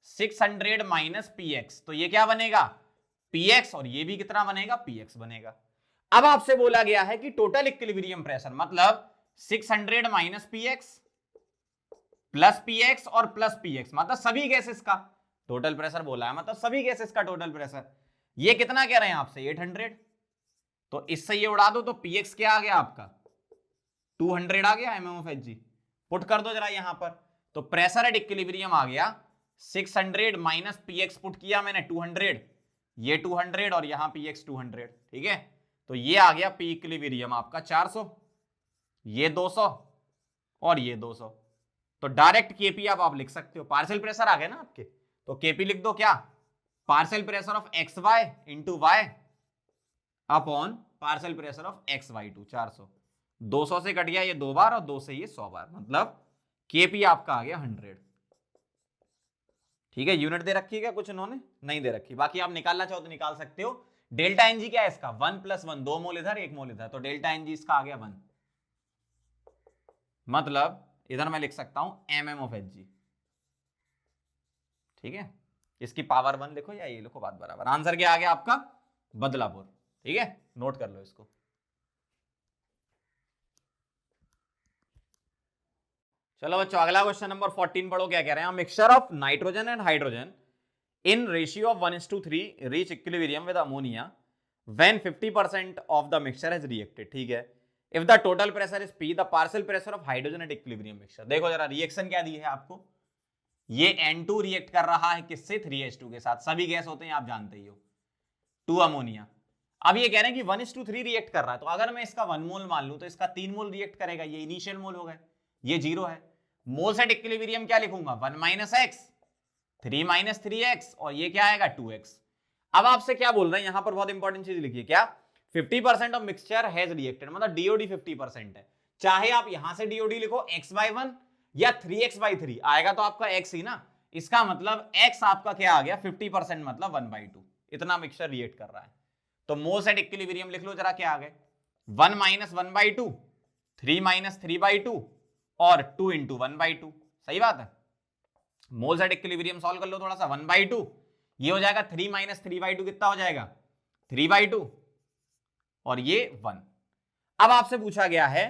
[SPEAKER 1] 600 माइनस px, तो ये क्या बनेगा px, और ये भी कितना बनेगा px बनेगा। अब आपसे बोला गया है कि टोटल इक्विलिब्रियम प्रेशर मतलब 600 माइनस px प्लस px और प्लस px, मतलब सभी गैसेस का टोटल प्रेशर बोला है, मतलब सभी गैसेस का टोटल प्रेशर। ये कितना कह रहे हैं आपसे 800, तो इससे ये उड़ा दो, तो px क्या आ गया आपका 200 आ गया mm of Hg। पुट कर दो जरा यहां पर, तो प्रेशर एट इक्विलिब्रियम आ गया 600 माइनस px, पुट किया मैंने 200, ये 200 और यहां px 200। ठीक है, तो ये आ गया पी इक्विलिब्रियम आपका 400, ये 200 और ये 200। तो डायरेक्ट Kp आप लिख सकते हो, पार्शियल प्रेशर आ गया ना आपके, तो Kp लिख दो क्या, partial pressure of XY into Y upon partial pressure of XY2 400। 200 से कट गया ये 2 बार और 2 से ये 100 बार, मतलब Kp आपका आ गया 100। ठीक है, यूनिट दे रखी है क्या कुछ इन्होंने, नहीं दे रखी, बाकी आप निकालना चाहो तो निकाल सकते हो। डेल्टा एनजी क्या है इसका 1 + 1, 2 मोल इधर 1 मोल इधर, तो डेल्टा एनजी इसका आ गया 1, मतलब इधर मैं लिख सकता हूं mm of Hg। ठीक है, इसकी पावर 1 लिखो या ये लिखो, बात बराबर। आंसर क्या आ गया आपका बदलापुर। ठीक है, नोट कर लो इसको। चलो बच्चों अगला क्वेश्चन नंबर 14 पढ़ो, क्या कह रहे हैं। Mixture of nitrogen and hydrogen in ratio of 1:3 reach equilibrium with ammonia when 50% of the mixture has reacted। ठीक है, if the total pressure is P, the partial pressure of hydrogen at equilibrium mixture। देखो जरा reaction क्या दी है आपको, ये N2 react कर रहा है किससे 3H2 के साथ, सभी गैस होते हैं आप जानते ही हो, 2 अमोनिया। अब ये कह रहे हैं कि 1:3 रिएक्ट कर रहा है, तो अगर मैं इसका 1 मोल मान लूं तो इसका 3 मोल रिएक्ट करेगा, ये इनिशियल मोल हो गए, ये 0 है। मोल्स एट इक्विलिब्रियम क्या लिखूंगा 1 - x 3 - 3x, और ये क्या आएगा 2x। अब आपसे क्या बोल रहे हैं यहां पर, बहुत इंपॉर्टेंट चीज लिखिए, क्या 50% ऑफ मिक्सचर हैज रिएक्टेड, मतलब डीओडी 50% है। चाहे आप यहां से डीओडी लिखो x/1 या 3x/3 आएगा तो आपका x ही ना, इसका मतलब x आपका क्या आ गया 50%, मतलब 1/2, इतना मिक्सचर रिएक्ट कर रहा है। तो मोल्स एट इक्विलिब्रियम लिख लो जरा क्या आ गए 1 - 1/2, 3 - 3/2 और 2 × 1/2। सही बात है, मोल्स एट इक्विलिब्रियम सॉल्व कर लो थोड़ा सा, 1/2 ये हो जाएगा 3 - 3/2 कितना हो जाएगा 3/2 और ये 1। अब आपसे पूछा गया है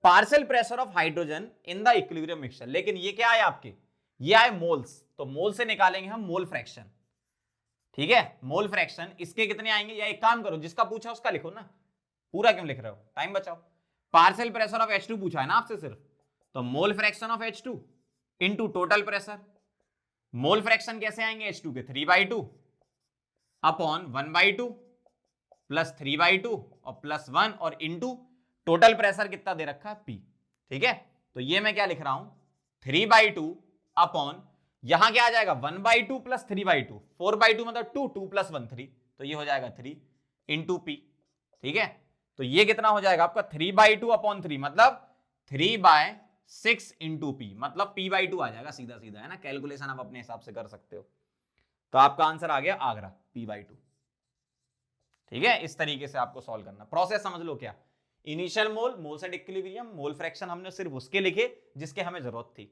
[SPEAKER 1] partial pressure of hydrogen in the equilibrium mixture, लेकिन ये क्या आया आपके, ये आए मोल्स, तो मोल से निकालेंगे हम मोल फ्रैक्शन। ठीक है, मोल फ्रैक्शन इसके कितने आएंगे, या एक काम करो जिसका पूछा उसका लिखो ना, पूरा क्यों लिख रहे हो, टाइम बचाओ। पार्शियल प्रेशर ऑफ H2 पूछा है ना आपसे सिर्फ, तो mole fraction of H2 into total pressure. Mole fraction कैसे आएंगे H2 के 3/2 अपॉन 1/2 प्लस 3/2 और प्लस 1 और इंटू टोटल प्रेशर कितना दे रखा है P। ठीक है, तो ये मैं क्या लिख रहा हूं 3/2 अपॉन यहां क्या आ जाएगा 1/2 प्लस 3/2, 4/2 मतलब 2, 2 + 1 3, तो ये हो जाएगा 3 इंटू P। ठीक है, तो ये कितना हो जाएगा आपका 3/2 अपॉन 3, मतलब 3/6 इंटू P, मतलब P/2 आ जाएगा सीधा सीधा, है ना, कैलकुलेशन आप अपने हिसाब से कर सकते हो। तो आपका आंसर आ गया आगरा P/2। ठीक है, इस तरीके से आपको सॉल्व करना, प्रोसेस समझ लो क्या, initial mole, moles at equilibrium, mole fraction हमने सिर्फ उसके लिखे जिसके हमें जरूरत थी,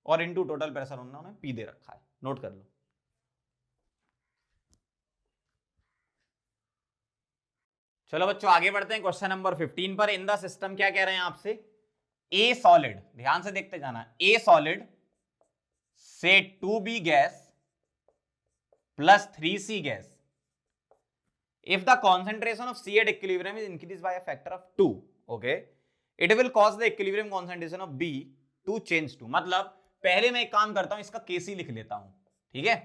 [SPEAKER 1] और इनटू टोटल प्रेशर उन्होंने P दे रखा है, नोट कर लो। चलो बच्चों आगे बढ़ते हैं क्वेश्चन नंबर 15 पर। इन द सिस्टम क्या कह रहे हैं आपसे, ए सॉलिड, ध्यान से देखते जाना, ए सॉलिड से 2b gas plus 3c gas, if the concentration of C at equilibrium is increased by a factor of 2, okay, it will cause the equilibrium concentration of B to change to, मतलब पहले मैं एक काम करता हूं, इसका केसी लिख लेता हूं, ठीक है।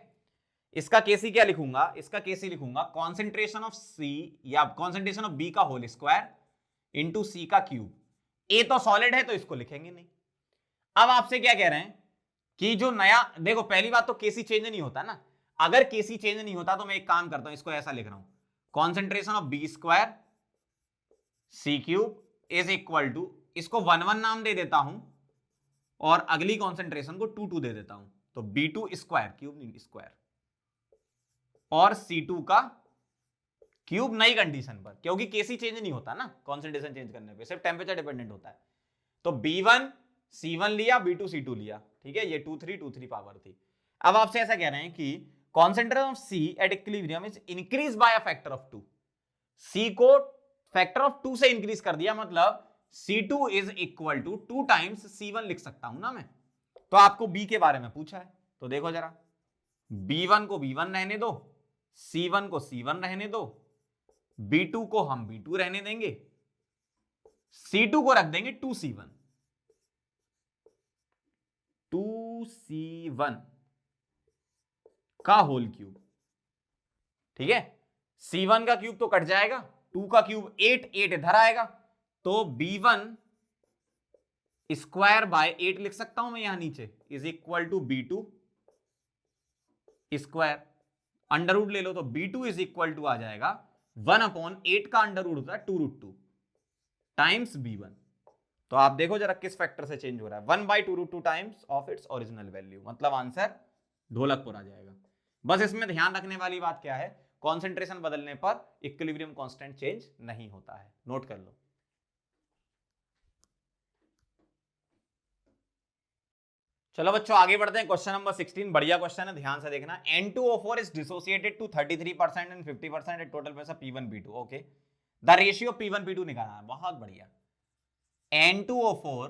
[SPEAKER 1] इसका केसी क्या लिखूंगा, इसका केसी लिखूंगा कॉन्सेंट्रेशन ऑफ सी या कॉन्सेंट्रेशन ऑफ बी का होल स्क्वायर इंटू सी का क्यूब। ए तो सॉलिड है तो इसको लिखेंगे नहीं। अब आपसे क्या कह रहे हैं कि जो नया, देखो पहली बात तो केसी चेंज नहीं होता ना, अगर केसी चेंज नहीं होता तो मैं एक काम करता हूं, इसको ऐसा लिख रहा हूं, concentration of B square C cube is equal to, इसको 1 1 नाम दे देता हूं और अगली कॉन्सेंट्रेशन को 2 2 दे देता हूं, तो B2 स्क्वायर, क्यूब नहीं स्क्वायर, और C2 का क्यूब नई कंडीशन पर, क्योंकि केसी चेंज नहीं होता ना कॉन्सेंट्रेशन चेंज करने पे, सिर्फ टेंपरेचर डिपेंडेंट होता है। तो B1 C1 लिया, B2 C2 लिया, ठीक है, ये 2 3 2 3 पावर थी। अब आपसे ऐसा कह रहे हैं कि concentration of C at equilibrium is increased by a factor of 2, C को फैक्टर ऑफ 2 से इंक्रीज कर दिया, मतलब C2 is equal to 2 times C1 लिख सकता हूं ना मैं। तो आपको B के बारे में पूछा है, तो देखो जरा, B1 को B1 रहने दो, C1 को C1 रहने दो, B2 को हम B2 रहने देंगे, C2 को रख देंगे 2C1, 2C1 का होल क्यूब, ठीक है। C1 का क्यूब तो कट जाएगा, 2 का क्यूब 8 8 इधर आएगा, तो B1 स्क्वायर बाय 8 लिख सकता हूं मैं यहां नीचे, is equal to B2 square, under root ले लो तो B2 इज इक्वल टू आ जाएगा 1/8 का अंडर रूट होता है 2√2 टाइम्स B1। तो आप देखो जरा किस फैक्टर से चेंज हो रहा है, 1/2√2 times of its original value, मतलब आंसर ढोलकपुर आ जाएगा। बस इसमें ध्यान रखने वाली बात क्या है, कॉन्सेंट्रेशन बदलने पर इक्विलिब्रियम कांस्टेंट चेंज नहीं होता है, नोट कर लो। चलो बच्चों आगे बढ़ते हैं, क्वेश्चन नंबर 16 बढ़िया क्वेश्चन है, ध्यान से देखना। N2O4 is dissociated to 33% and 50% at total pressure P1 P2, okay, the ratio P1 P2 निकालना है, बहुत बढ़िया। N2O4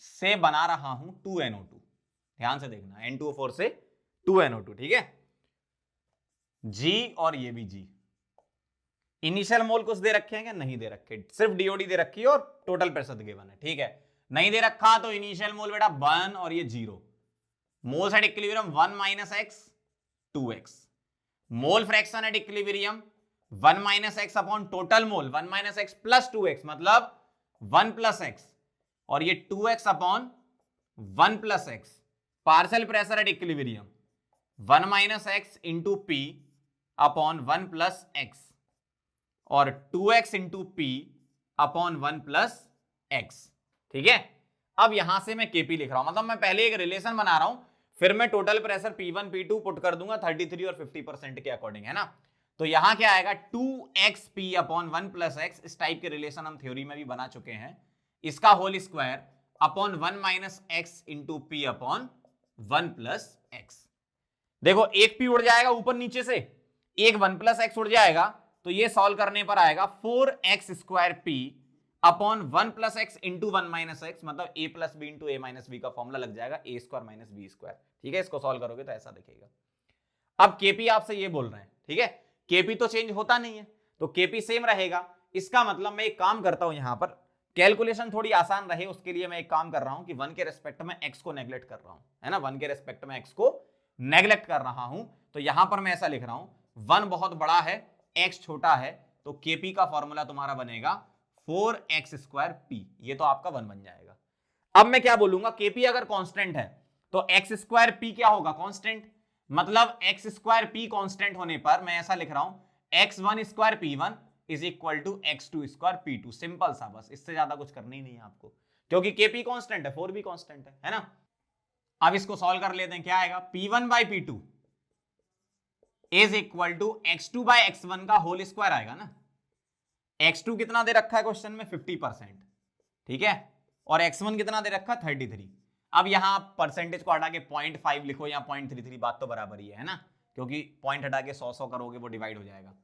[SPEAKER 1] से बना रहा हूं 2NO2, ध्यान से देखना, N2O4 से 2NO2, ठीक है, G और ये भी G। इनिशियल मोल कुछ दे रखे हैं क्या, नहीं दे रखे, सिर्फ DOD दे रखी है और टोटल प्रेशर गिवन है, ठीक है। नहीं दे रखा तो इनिशियल मोल बेटा 1 और ये 0, moles at equilibrium 1 - x 2x, mole fraction at equilibrium 1 - x upon total mole 1 - x plus 2x, मतलब 1 + x, और ये 2x upon 1 + x, partial pressure at equilibrium 1 - x into P upon 1 + x, और 2x into P upon 1 + x, ठीक है। अब यहां से मैं Kp लिख रहा हूं, मतलब मैं पहले एक रिलेशन बना रहा हूं, फिर मैं total pressure P1 P2 put कर दूंगा 33 और 50% के अकॉर्डिंग, है ना। तो यहां क्या आएगा 2xp अपॉन 1 + x, इस टाइप के रिलेशन हम थ्योरी में भी बना चुके हैं, इसका whole square upon 1 - x into P upon 1 + x। देखो एक P उड़ जाएगा ऊपर नीचे से, एक 1 + x उड़ जाएगा, तो ये सॉल्व करने पर आएगा 4x² P upon 1 + x into 1 - x, मतलब a + b into a - b का फॉर्मूला लग जाएगा a² - b², ठीक है। इसको सॉल्व करोगे तो ऐसा दिखेगा। अब Kp आपसे ये बोल रहे हैं, ठीक है, Kp तो चेंज होता नहीं है, तो Kp सेम रहेगा। इसका मतलब मैं एक काम करता हूं, यहां पर कैलकुलेशन थोड़ी आसान रहे उसके लिए मैं एक काम कर रहा हूं कि 1 के रेस्पेक्ट में x को नेग्लेक्ट कर रहा हूं, है ना, 1 के रेस्पेक्ट में x को नेग्लेक्ट कर रहा हूं। तो यहां पर मैं ऐसा लिख रहा हूं 1 बहुत बड़ा है, x छोटा है, तो Kp का फॉर्मूला तुम्हारा बनेगा 4x² P, ये तो आपका 1 बन जाएगा। अब मैं क्या बोलूंगा, Kp अगर कांस्टेंट है तो x² P क्या होगा, कांस्टेंट, मतलब x² P कांस्टेंट होने पर मैं ऐसा लिख रहा हूं x1² P1 is equal to x2² P2, simple सा, बस इससे ज्यादा कुछ करना ही नहीं है आपको, क्योंकि Kp कांस्टेंट है, 4 भी कांस्टेंट है ना। अब इसको सॉल्व कर लेते हैं, क्या आएगा P1/P2 is equal to x2/x1 का होल स्क्वायर आएगा ना। x2 कितना दे रखा है क्वेश्चन में 50%, ठीक है, और x1 कितना दे रखा है 33। अब यहां परसेंटेज को हटा के 0.5 लिखो या 0.33, बात तो बराबर ही है ना, क्योंकि पॉइंट हटा के 100 करोगे वो डिवाइड हो जाएगा।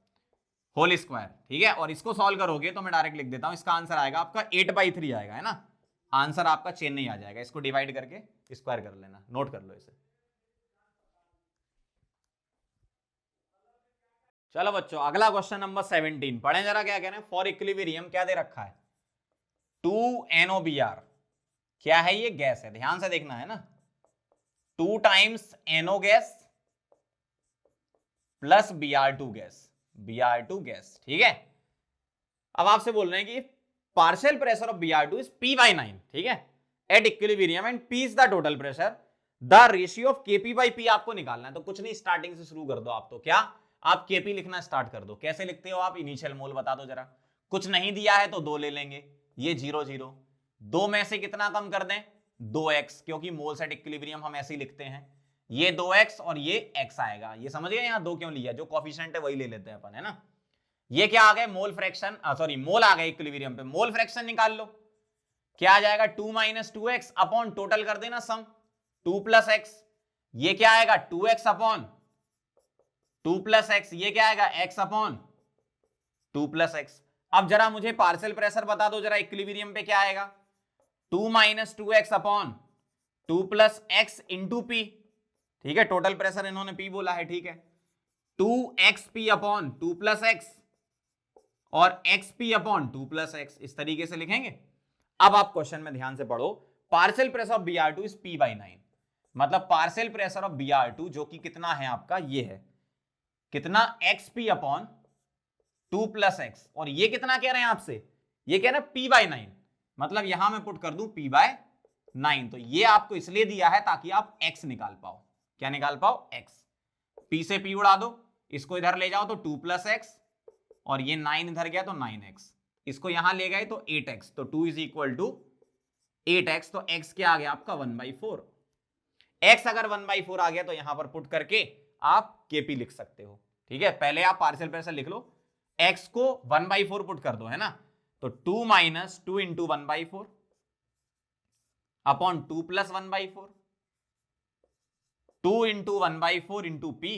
[SPEAKER 1] होल स्क्वायर, ठीक है। और इसको सॉल्व करोगे तो मैं डायरेक्ट लिख देता हूं, इसका आंसर आएगा आपका 8/3 आएगा, है ना। आंसर आपका चेन नहीं आ जाएगा, इसको डिवाइड करके स्क्वायर कर लेना, नोट कर लो इसे। चलो बच्चों, अगला क्वेश्चन नंबर 17 पढ़ें जरा, क्या कह रहे हैं। फॉर इक्विलिब्रियम क्या दे रखा है, 2NOBr। क्या है ये, गैस है, ध्यान से देखना है ना। 2 times NO gas plus Br2 gas, Br2 gas, ठीक है। अब आपसे बोल रहे हैं कि partial pressure of Br2 is P/9, ठीक है, at equilibrium and P is the total pressure, the ratio of Kp/P आपको निकालना है। तो कुछ नहीं, स्टार्टिंग से शुरू कर दो आप। तो क्या आप Kp लिखना स्टार्ट कर दो। कैसे लिखते हो आप, इनिशियल मोल बता दो जरा। कुछ नहीं दिया है तो 2 ले लेंगे, ये 0 0, 2 में से कितना कम कर दें, 2x, क्योंकि मोल्स एट इक्विलिब्रियम हम ऐसे ही लिखते हैं, ये 2x और ये x आएगा। ये समझ गए, यहां 2 क्यों लिया, जो कोफिशिएंट है वही ले लेते हैं अपन, है ना। ये क्या आ गए, मोल फ्रैक्शन, सॉरी मोल आ गए इक्विलिब्रियम पे, मोल फ्रैक्शन निकाल लो। क्या आ जाएगा, 2 - 2x अपॉन टोटल कर देना सम, 2 + x। ये क्या आएगा, 2x अपॉन 2 + x, ये क्या आएगा, x अपॉन 2 + x। अब जरा मुझे पार्शियल प्रेशर बता दो जरा इक्विलिब्रियम पे, क्या आएगा, 2 - 2x upon 2 + x into P, ठीक है। टोटल प्रेशर इन्होंने p बोला है, ठीक है। 2xp अपॉन 2 + x और xp अपॉन 2 + x, इस तरीके से लिखेंगे। अब आप क्वेश्चन में ध्यान से पढ़ो, partial pressure of Br2 is P/9, मतलब पार्शियल प्रेशर ऑफ Br2 जो कि कितना है आपका, ये है कितना, xp अपॉन 2 + x, और ये कितना कह रहे हैं आपसे, ये कह रहे हैं P/9, मतलब यहां मैं पुट कर दूं P/9। तो ये आपको इसलिए दिया है ताकि आप x निकाल पाओ। क्या निकाल पाओ, x। p से p उड़ा दो, इसको इधर ले जाओ तो 2 + x, और ये 9 इधर गया तो 9x, इसको यहां ले गए तो 8x, तो 2 = 8x, तो x क्या आ गया आपका 1/4। x अगर 1/4 आ गया तो यहां पर पुट करके आप Kp लिख सकते हो, ठीक है। पहले आप पार्शियल प्रेशर लिख लो, x को 1/4 पुट कर दो, है ना। तो 2 - 2 × 1/4 अपॉन 2 + 1/4, 2 × 1/4 × p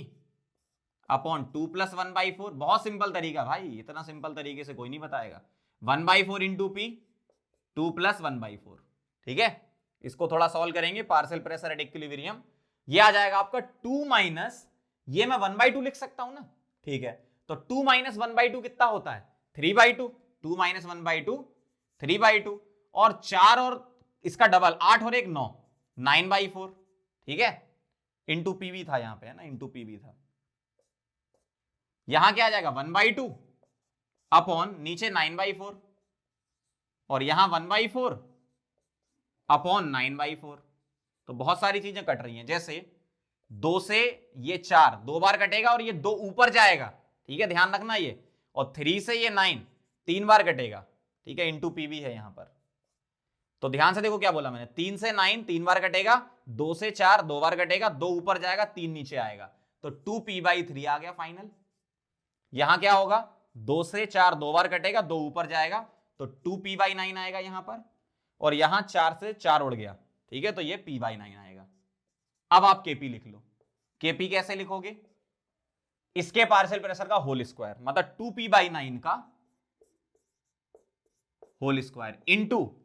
[SPEAKER 1] अपॉन 2 + 1/4। बहुत सिंपल तरीका भाई, इतना सिंपल तरीके से कोई नहीं बताएगा। 1/4 × p, 2 + 1/4, ठीक है। इसको थोड़ा सॉल्व करेंगे, पार्शियल प्रेशर एट इक्विलिब्रियम, ये आ जाएगा आपका 2 माइनस, ये मैं 1/2 लिख सकता हूं ना, ठीक है। तो 2 - 1/2 कितना होता है, 3/2, 2 - 1/2 3/2, और 4 और इसका डबल 8 और 1 9, 9/4, ठीक है। इंटू पी भी था यहां पे, है ना, इंटू पी भी था। यहां क्या आ जाएगा 1/2 अपॉन नीचे 9/4, और यहां 1/4 अपॉन 9/4। तो बहुत सारी चीजें कट रही हैं, जैसे 2 से ये 4 2 बार कटेगा और ये 2 ऊपर जाएगा, ठीक है, ध्यान रखना ये। और 3 से ये 9 3 बार कटेगा, ठीक है, इंटू पी भी है यहां पर। तो ध्यान से देखो क्या बोला मैंने, 3 से 9 3 बार कटेगा, 2 से 4 2 बार कटेगा, 2 ऊपर जाएगा 3 नीचे आएगा, तो 2p/3 आ गया फाइनल। यहां क्या होगा, 2 से 4 2 बार कटेगा, 2 ऊपर जाएगा, तो 2p/9 आएगा यहां पर, और यहां 4 से 4 उड़ गया, ठीक है, तो ये p/9 आएगा। अब आप Kp लिख लो। Kp कैसे लिखोगे, इसके पार्शियल प्रेशर का होल स्क्वायर, मतलब 2p/9 का होल स्क्वायर इंटू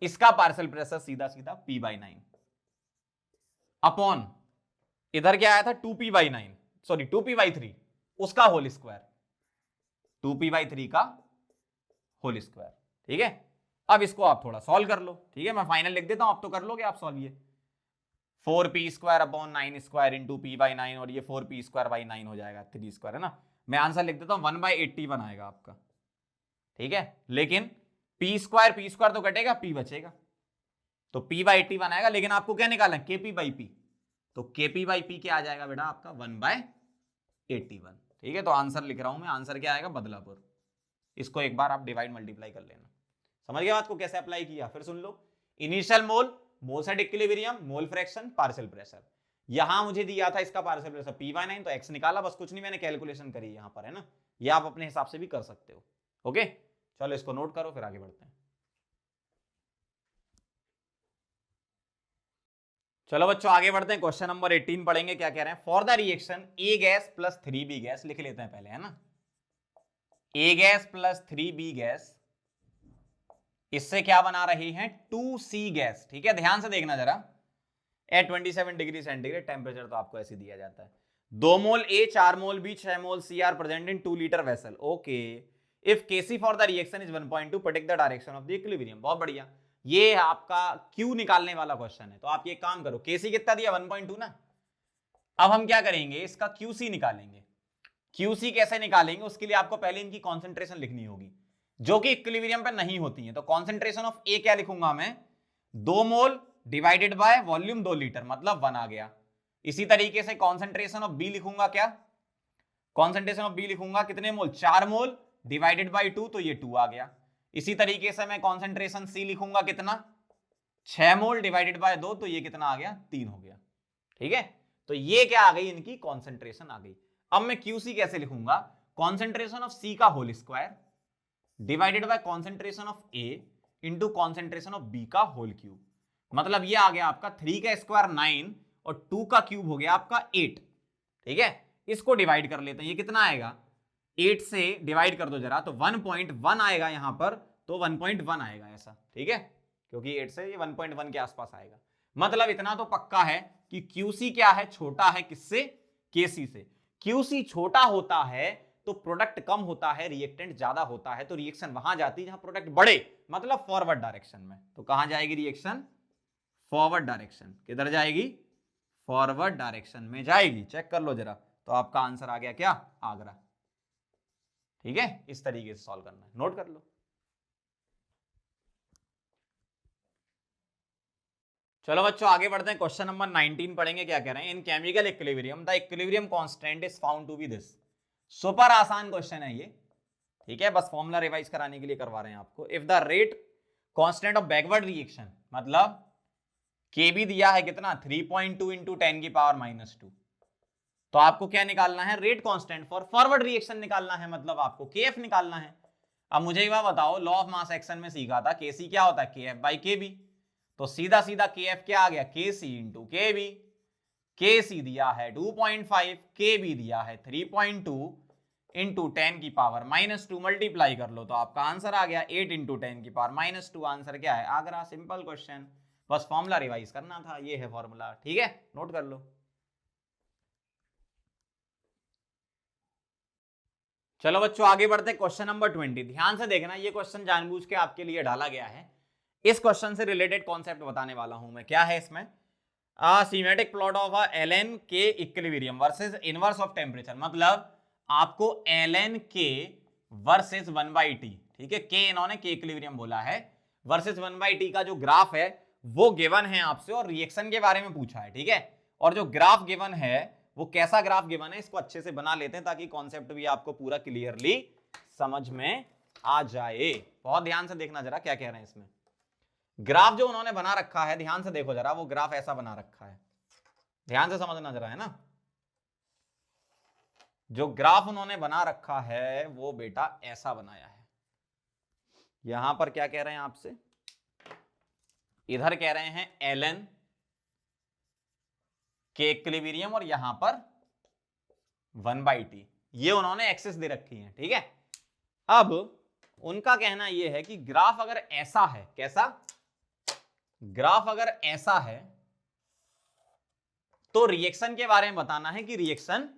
[SPEAKER 1] इसका पार्शियल प्रेशर सीधा सीधा p/9 अपॉन इधर क्या आया था 2p/9, सॉरी 2p/3, उसका होल स्क्वायर, 2p/3 का होल स्क्वायर, ठीक है। अब इसको आप थोड़ा सॉल्व कर लो, ठीक है, मैं फाइनल लिख देता हूं, आप तो कर लोगे आप सॉल्व। ये 4p² अपॉन 9² इंटू p/9, और ये 4p²/9 हो जाएगा 3², है ना। मैं आंसर लिख देता हूं 1/81 आएगा आपका, ठीक है। लेकिन p² तो कटेगा, p बचेगा, तो p/81 आएगा, लेकिन आपको क्या निकालना है, Kp/P। तो Kp/P क्या आ जाएगा बेटा आपका 1/81, ठीक है। तो आंसर लिख रहा हूं मैं, आंसर क्या आएगा, बदलापुर। इसको एक बार आप डिवाइड मल्टीप्लाई कर लेना। समझ गए बात को कैसे अप्लाई किया, फिर सुन लो। Initial mole, moles at equilibrium, mole fraction, partial pressure. यहां मुझे दिया था इसका पार्शियल प्रेशर p/9, तो x निकाला, बस कुछ नहीं, मैंने कैलकुलेशन करी यहां पर, है ना। ये आप अपने हिसाब से भी कर सकते हो, ओके। चलो इसको नोट करो, फिर आगे बढ़ते हैं। चलो बच्चों आगे बढ़ते हैं, क्वेश्चन नंबर 18 पढ़ेंगे। क्या कह रहे हैं, for the reaction A gas plus 3B gas, लिख लेते हैं पहले, है ना। A gas plus 3B gas, इससे क्या बना रही है 2C गैस। ठीक है, ध्यान से देखना जरा, एट 27 डिग्री सेंटीग्रेड टेम्परेचर तो आपको ऐसे दिया जाता है। 2 mole A, 4 mole B, 6 mole C are present in 2 litre vessel. Okay, if Kc for the reaction is 1.2 predict the direction of the equilibrium. बहुत बढ़िया, ये आपका Q निकालने वाला क्वेश्चन है। तो आप ये काम करो, Kc कितना दिया 1.2 ना, अब हम क्या करेंगे इसका QC निकालेंगे। QC कैसे निकालेंगे, उसके लिए आपको पहले इनकी कॉन्सेंट्रेशन लिखनी होगी जो कि इक्विलिब्रियम पे नहीं होती है। तो कॉन्सेंट्रेशन ऑफ A क्या लिखूंगा मैं, 2 मोल डिवाइडेड बाय वॉल्यूम 2 लीटर, मतलब 1 आ गया। इसी तरीके से कॉन्सेंट्रेशन ऑफ B लिखूंगा, क्या कॉन्सेंट्रेशन ऑफ B लिखूंगा, कितने मोल, 4 मोल डिवाइडेड बाय 2, तो ये 2 आ गया। इसी तरीके से मैं कॉन्सेंट्रेशन C लिखूंगा, कितना, 6 मोल डिवाइडेड बाय 2, तो ये कितना आ गया, 3 हो गया। ठीक है, तो ये क्या आ गई, इनकी कॉन्सेंट्रेशन आ गई। अब मैं QC कैसे लिखूंगा, कॉन्सेंट्रेशन ऑफ C का whole square divided by concentration of A into concentration of B का होल क्यूब। मतलब ये आ गया आपका 3 का स्क्वायर 9 और 2 का क्यूब हो गया आपका 8। ठीक है, इसको डिवाइड कर लेते हैं, ये कितना आएगा, 8 से डिवाइड कर दो जरा, तो 1.1 आएगा यहां पर, तो 1.1 आएगा ऐसा। ठीक है, क्योंकि 8 से ये 1.1 के आसपास आएगा। मतलब इतना तो पक्का है कि QC क्या है, छोटा है किससे, KC से। QC छोटा होता है तो प्रोडक्ट कम होता है, रिएक्टेंट ज्यादा होता है, तो रिएक्शन वहां जाती है जहां प्रोडक्ट बढ़े, मतलब फॉरवर्ड डायरेक्शन में। तो कहां जाएगी रिएक्शन, फॉरवर्ड डायरेक्शन। किधर जाएगी, फॉरवर्ड डायरेक्शन में जाएगी। चेक कर लो जरा, तो आपका आंसर आ गया क्या, आगरा। ठीक है, इस तरीके से सॉल्व करना है, नोट कर लो। चलो बच्चों आगे बढ़ते हैं, क्वेश्चन नंबर 19 पढ़ेंगे। क्या कह रहे हैं, in chemical equilibrium the equilibrium constant is found to be this. Super आसान क्वेश्चन है ये। ठीक है, बस फॉर्मूला रिवाइज कराने के लिए करवा रहे हैं आपको। If the rate constant of backward reaction, मतलब Kb दिया है कितना, 3.2 इंटू 10 की पावर -2, तो आपको क्या निकालना है, rate constant for forward reaction निकालना है, मतलब आपको Kf निकालना है। अब मुझे एक बात बताओ, लॉ ऑफ मास एक्शन में सीखा था Kc क्या होता है, Kf बाई Kb। तो सीधा सीधा Kf क्या आ गया, Kc इंटू Kb। Kc दिया है 2.5, Kb दिया है 3.2 इंटू 10 की पावर -2, मल्टीप्लाई कर लो तो आपका आंसर आ गया 8 इंटू 10 की पावर -2। आंसर क्या है, आगरा। सिंपल क्वेश्चन, बस फॉर्मूला रिवाइज करना था, ये है फॉर्मूला। ठीक है, नोट कर लो। चलो बच्चों आगे बढ़ते हैं, क्वेश्चन नंबर 20। ध्यान से देखना, ये क्वेश्चन जानबूझ के आपके लिए डाला गया है। इस क्वेश्चन से रिलेटेड कॉन्सेप्ट बताने वाला हूं मैं। क्या है इसमें, सीमेटिक प्लॉट ऑफ ln के equilibrium versus inverse of temperature. मतलब आपको ln के वर्सेस 1/t, ठीक है, के इन्होंने के इक्विलिब्रियम बोला है, वर्सेस 1/t का जो ग्राफ है वो गिवन है आपसे, और रिएक्शन के बारे में पूछा है। ठीक है, और जो ग्राफ गिवन है वो कैसा ग्राफ गिवन है, इसको अच्छे से बना लेते हैं ताकि कॉन्सेप्ट भी आपको पूरा क्लियरली समझ में आ जाए। बहुत ध्यान से देखना जरा क्या कह रहे हैं इसमें। ग्राफ जो उन्होंने बना रखा है, ध्यान से देखो जरा, वो ग्राफ ऐसा बना रखा है, ध्यान से समझना जरा, है ना। जो ग्राफ उन्होंने बना रखा है वो बेटा ऐसा बनाया है। यहां पर क्या कह रहे हैं आपसे, इधर कह रहे हैं ln के इक्विलिब्रियम और यहां पर 1/t, ये उन्होंने एक्सिस दे रखी है। ठीक है, अब उनका कहना यह है कि ग्राफ अगर ऐसा है, कैसा, ग्राफ अगर ऐसा है तो रिएक्शन के बारे में बताना है कि रिएक्शन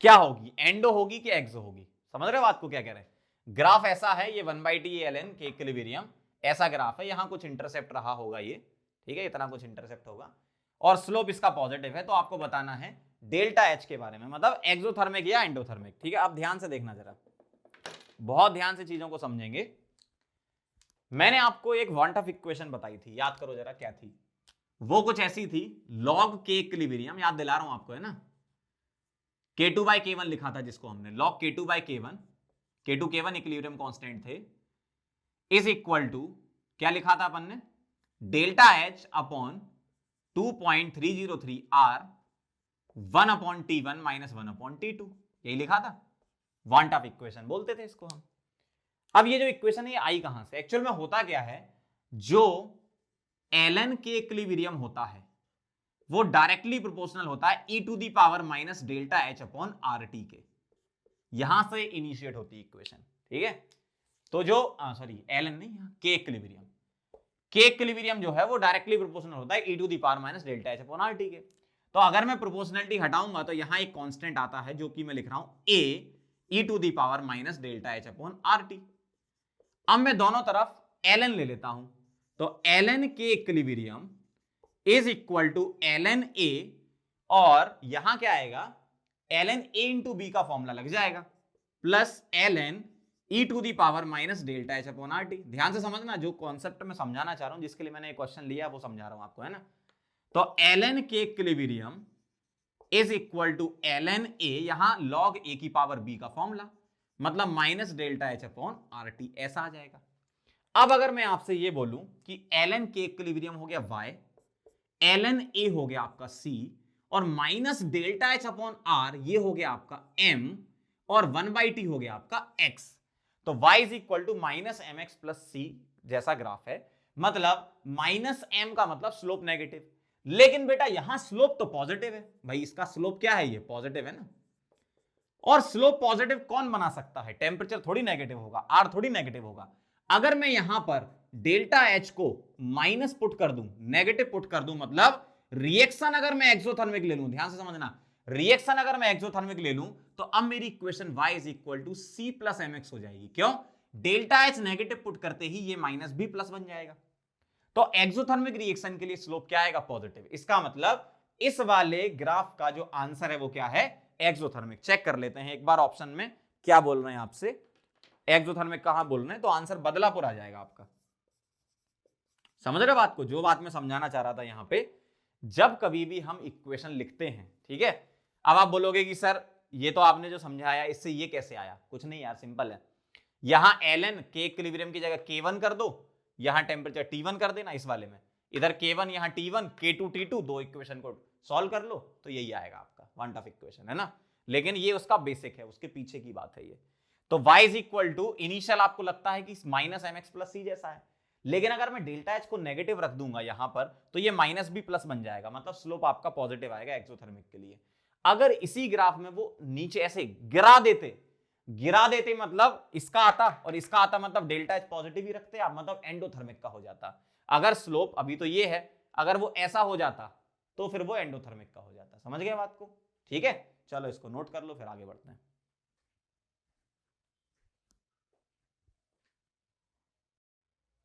[SPEAKER 1] क्या होगी, एंडो होगी कि एक्सो होगी। समझ रहे हो बात को क्या कह रहे हैं। ग्राफ ऐसा है, ये 1/t ln के इक्विलिब्रियम ऐसा ग्राफ है, यहां कुछ इंटरसेप्ट रहा होगा ये, ठीक है, इतना कुछ इंटरसेप्ट होगा, और स्लोप इसका पॉजिटिव है। तो आपको बताना है डेल्टा एच के बारे में, मतलब एक्सोथर्मिक या एंडोथर्मिक। ठीक है, आप ध्यान से देखना जरा, बहुत ध्यान से चीजों को समझेंगे। मैंने आपको एक वन ऑफ इक्वेशन बताई थी, याद करो जरा क्या थी वो, कुछ ऐसी थी, लॉग के इक्विलिब्रियम, याद दिला रहा हूं आपको, है ना, K2/K1 लिखा था जिसको हमने, log K2/K1, K2 K1 equilibrium constant थे, इज इक्वल टू क्या लिखा था अपन ने, delta H upon 2.303 R 1/T1 - 1/T2, यही लिखा था। वांट ऑफ इक्वेशन बोलते थे इसको हम। अब ये जो इक्वेशन है ये आई कहां से, एक्चुअल में होता क्या है, जो ln के इक्विलिब्रियम होता है वो डायरेक्टली प्रोपोर्शनल होता है e to the power minus delta H upon RT के, यहां से इनिशिएट होती है इक्वेशन। ठीक है। तो जो सॉरी ln नहीं, के इक्विलिब्रियम, के इक्विलिब्रियम जो है वो डायरेक्टली प्रोपोर्शनल होता है e to the power minus delta H upon RT के। तो अगर मैं प्रोपोर्शनलिटी हटाऊंगा तो यहां एक कांस्टेंट आता है जो कि मैं लिख रहा हूं a e to the power minus delta H upon RT। अब मैं दोनों तरफ ln ले लेता हूं, तो ln के equilibrium is equal to ln a, और यहां क्या आएगा ln a इंटू बी का फॉर्मूला लग जाएगा, plus ln e to the power minus delta H upon RT। ध्यान से समझना, जो कॉन्सेप्ट मैं समझाना चाह रहा हूं, जिसके लिए मैंने एक क्वेश्चन लिया वो समझा रहा हूं आपको, है ना। तो ln के equilibrium is equal to ln a, यहां log a की पावर b का फॉर्मूला, मतलब minus delta H upon RT, ऐसा आ जाएगा। अब अगर मैं आपसे ये बोलूं कि ln के इक्विलिब्रियम हो गया y, ln a हो गया आपका c, और minus delta H upon r ये हो गया आपका m, और 1/t हो गया आपका x। तो y is equal to minus M X plus C जैसा ग्राफ है, मतलब माइनस m का मतलब स्लोप नेगेटिव, लेकिन बेटा यहां स्लोप तो पॉजिटिव है भाई, इसका स्लोप क्या है, ये पॉजिटिव है ना। और स्लोप पॉजिटिव कौन बना सकता है, टेम्परेचर थोड़ी नेगेटिव होगा, आर थोड़ी नेगेटिव होगा। अगर मैं यहां पर डेल्टा एच को माइनस पुट कर दूं, नेगेटिव पुट कर दूं, मतलब रिएक्शन अगर मैं एक्सोथर्मिक ले लूं, ध्यान से समझना, रिएक्शन अगर मैं एक्सोथर्मिक ले लूं, तो अब मेरी equation y is equal to C plus M X हो जाएगी। क्यों, डेल्टा एच नेगेटिव पुट करते ही ये माइनस बी प्लस बन जाएगा। तो एक्सोथर्मिक रिएक्शन के लिए स्लोप क्या आएगा, पॉजिटिव। इसका मतलब इस वाले ग्राफ का जो आंसर है वो क्या है, एक्सोथर्मिक। चेक कर लेते हैं एक बार ऑप्शन में क्या बोल रहे हैं आपसे, एक्सोथर्मिक कहां बोल रहे हैं, तो आंसर बदलापुर आ जाएगा आपका। समझ रहे बात को, जो बात मैं समझाना चाह रहा था यहां पे, जब कभी भी हम इक्वेशन लिखते हैं, ठीक है। अब आप बोलोगे कि सर ये तो आपने जो समझाया इससे ये कैसे आया, कुछ नहीं यार, सिंपल है। यहां ln के इक्विलिब्रियम की जगह k1 कर दो, यहां टेम्परेचर T1 कर देना, इस वाले में इधर K1 यहां T1, K2 T2, दो इक्वेशन को सॉल्व कर लो तो यही आएगा आपका वन टफ इक्वेशन, है ना। लेकिन ये उसका बेसिक है, उसके पीछे की बात है ये। तो y is equal to, initial आपको लगता है कि minus M X plus C जैसा है, लेकिन अगर मैं डेल्टा एच को नेगेटिव रख दूंगा यहां पर, तो ये माइनस बी प्लस बन जाएगा, मतलब स्लोप आपका पॉजिटिव आएगा एक्सोथर्मिक के लिए। अगर इसी ग्राफ में वो नीचे ऐसे गिरा देते मतलब इसका आता और इसका आता, मतलब डेल्टा एच पॉजिटिव ही रखते आप, मतलब एंडोथर्मिक का हो जाता। अगर स्लोप अभी तो ये है, अगर वो ऐसा हो जाता तो फिर वो एंडोथर्मिक का हो जाता। समझ गए बात को, ठीक है। चलो इसको नोट कर लो, फिर आगे बढ़ते हैं।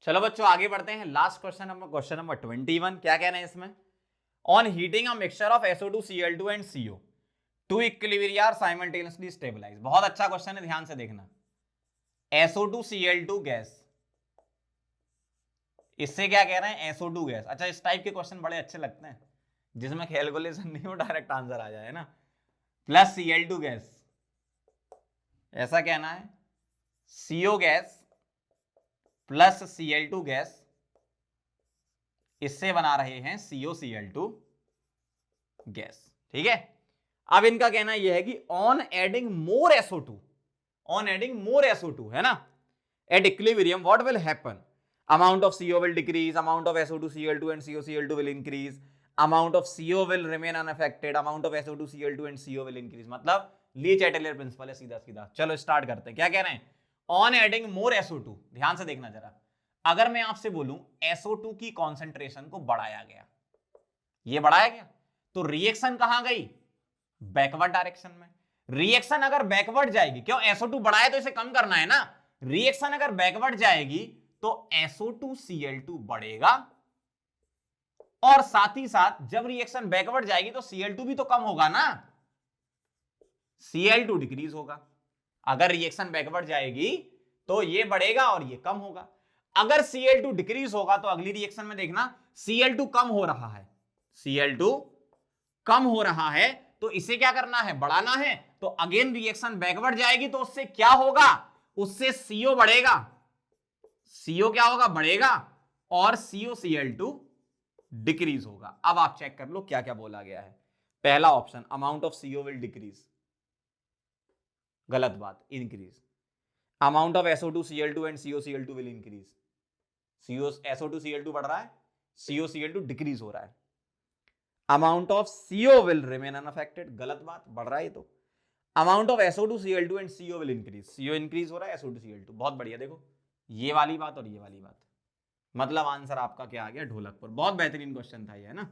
[SPEAKER 1] चलो बच्चों आगे बढ़ते हैं, लास्ट क्वेश्चन नंबर 21। क्या कहना है इसमें, on heating a mixture of SO2Cl2 and CO, two equilibria are simultaneously stabilize. बहुत अच्छा क्वेश्चन है, ध्यान से देखना। SO2Cl2 गैस, इससे क्या कह रहे हैं, SO2 गैस। अच्छा, इस टाइप के क्वेश्चन बड़े अच्छे लगते हैं जिसमें कैलकुलेशन नहीं हो, डायरेक्ट आंसर आ जाए ना। प्लस Cl2 गैस, ऐसा कहना है CO gas plus Cl2 gas, इससे बना रहे हैं COCl2 गैस, ठीक है। अब इनका कहना यह है कि on adding more SO2, on adding more SO2, है ना, at equilibrium what will happen, amount of CO will decrease, amount of SO2Cl2 and COCl2 will increase, amount of CO will remain unaffected, amount of SO2Cl2 and CO will increase। मतलब ली चैटेलियर principal है सीधा सीधा। चलो start करते हैं। क्या कह रहे हैं, ऑन एडिंग मोर SO2, ध्यान से देखना जरा, अगर मैं आपसे बोलूं SO2 की कॉन्सेंट्रेशन को बढ़ाया गया, ये बढ़ाया गया, तो रिएक्शन कहां गई, बैकवर्ड डायरेक्शन में। रिएक्शन अगर बैकवर्ड जाएगी, क्यों, SO2 बढ़ाया तो इसे कम करना है ना, रिएक्शन अगर बैकवर्ड जाएगी तो SO2Cl2 बढ़ेगा, और साथ ही साथ जब रिएक्शन बैकवर्ड जाएगी तो Cl2 भी तो कम होगा ना, Cl2 डिक्रीज होगा। अगर रिएक्शन बैकवर्ड जाएगी तो ये बढ़ेगा और ये कम होगा। अगर Cl2 डिक्रीज होगा तो अगली रिएक्शन में देखना Cl2 कम हो रहा है, Cl2 कम हो रहा है, तो इसे क्या करना है, बढ़ाना है। तो अगेन रिएक्शन बैकवर्ड जाएगी तो उससे क्या होगा, उससे CO बढ़ेगा, CO क्या होगा, बढ़ेगा, और COCl2 डिक्रीज होगा। अब आप चेक कर लो क्या क्या बोला गया है। पहला option, amount of CO will decrease, गलत बात, increase. Amount of SO2Cl2 and COCl2 will increase, SO2Cl2 बढ़ रहा है, COCl2 डिक्रीज हो रहा है। Amount of CO will remain unaffected, गलत बात, बढ़ रहा है तो। Amount of SO2 Cl2 and CO will increase, CO increase हो रहा है, SO2 Cl2, बहुत बढ़िया। देखो ये वाली बात और ये वाली बात, मतलब आंसर आपका क्या आ गया, ढोलकपुर। बहुत बेहतरीन क्वेश्चन था ये, है ना।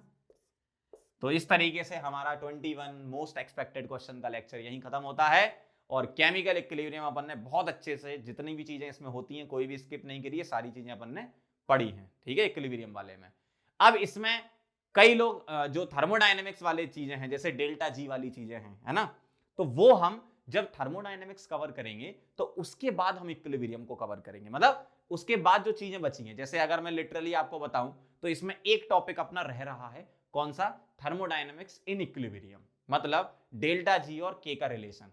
[SPEAKER 1] तो इस तरीके से हमारा 21 मोस्ट एक्सपेक्टेड क्वेश्चन का लेक्चर यहीं खत्म होता है। और केमिकल इक्विलिब्रियम अपन ने बहुत अच्छे से, जितनी भी चीजें इसमें होती हैं कोई भी स्किप नहीं करी है, सारी चीजें अपन ने पढ़ी हैं, ठीक है, इक्विलिब्रियम वाले में। अब इसमें कई लोग जो थर्मोडायनेमिक्स वाले चीजें हैं, जैसे डेल्टा जी वाली चीजें हैं, है ना, तो वो हम जब थर्मोडायनेमिक्स कवर करेंगे तो उसके बाद हम इक्विलिब्रियम को कवर करेंगे। मतलब उसके बाद जो चीजें बची हैं, जैसे अगर मैं लिटरली आपको बताऊं तो इसमें एक टॉपिक अपना रह रहा है, कौन सा, थर्मोडायनेमिक्स इन इक्विलिब्रियम, मतलब डेल्टा जी और के का रिलेशन।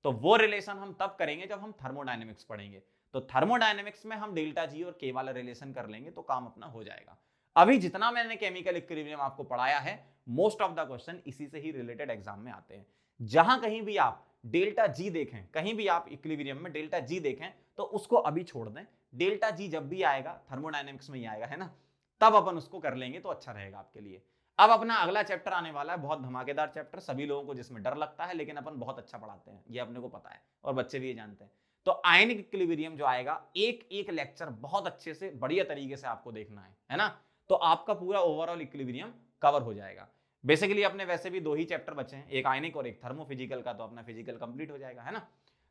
[SPEAKER 1] तो वो रिलेशन हम तब करेंगे जब हम थर्मोडायनेमिक्स पढ़ेंगे। तो थर्मोडायनेमिक्स में हम डेल्टा जी और के वाला रिलेशन कर लेंगे तो काम अपना हो जाएगा। अभी जितना मैंने केमिकल इक्विलिब्रियम आपको पढ़ाया है, मोस्ट ऑफ द क्वेश्चन इसी से ही रिलेटेड एग्जाम में आते हैं। जहां कहीं भी आप डेल्टा जी देखें, कहीं भी आप इक्विलिब्रियम में डेल्टा जी देखें, तो उसको अभी छोड़ दें। डेल्टा जी जब भी आएगा थर्मोडायनेमिक्स में ही आएगा, है ना, तब अपन उसको कर लेंगे तो अच्छा रहेगा आपके लिए। अब अपना अगला चैप्टर आने वाला है, बहुत धमाकेदार चैप्टर, सभी लोगों को जिसमें डर लगता है, लेकिन अपन बहुत अच्छा पढ़ाते हैं, ये अपने को पता है और बच्चे भी ये जानते हैं। तो आयनिक इक्विलिब्रियम जो आएगा, एक एक लेक्चर बहुत अच्छे से बढ़िया तरीके से आपको देखना है ना, तो आपका पूरा ओवरऑल इक्विलिब्रियम कवर हो जाएगा। बेसिकली अपने वैसे भी दो ही चैप्टर बचे हैं, एक आयनिक और एक थर्मोफिजिकल का, तो अपना फिजिकल कंप्लीट हो जाएगा, है ना।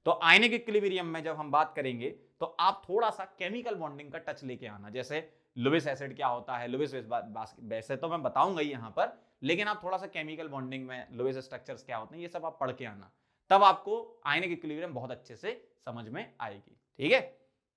[SPEAKER 1] तो आयनिक इक्विलिब्रियम में जब हम बात करेंगे तो आप थोड़ा सा केमिकल बॉन्डिंग का टच लेके आना, जैसे लुइस एसिड क्या होता है, लुइस वैसे तो मैं बताऊंगा ही यहाँ पर, लेकिन आप थोड़ा सा केमिकल बॉन्डिंग में लुइस स्ट्रक्चर्स क्या होते हैं ये सब आप पढ़ के आना, तब आपको आयनिक इक्विलिब्रियम बहुत अच्छे से समझ में आएगी, ठीक है।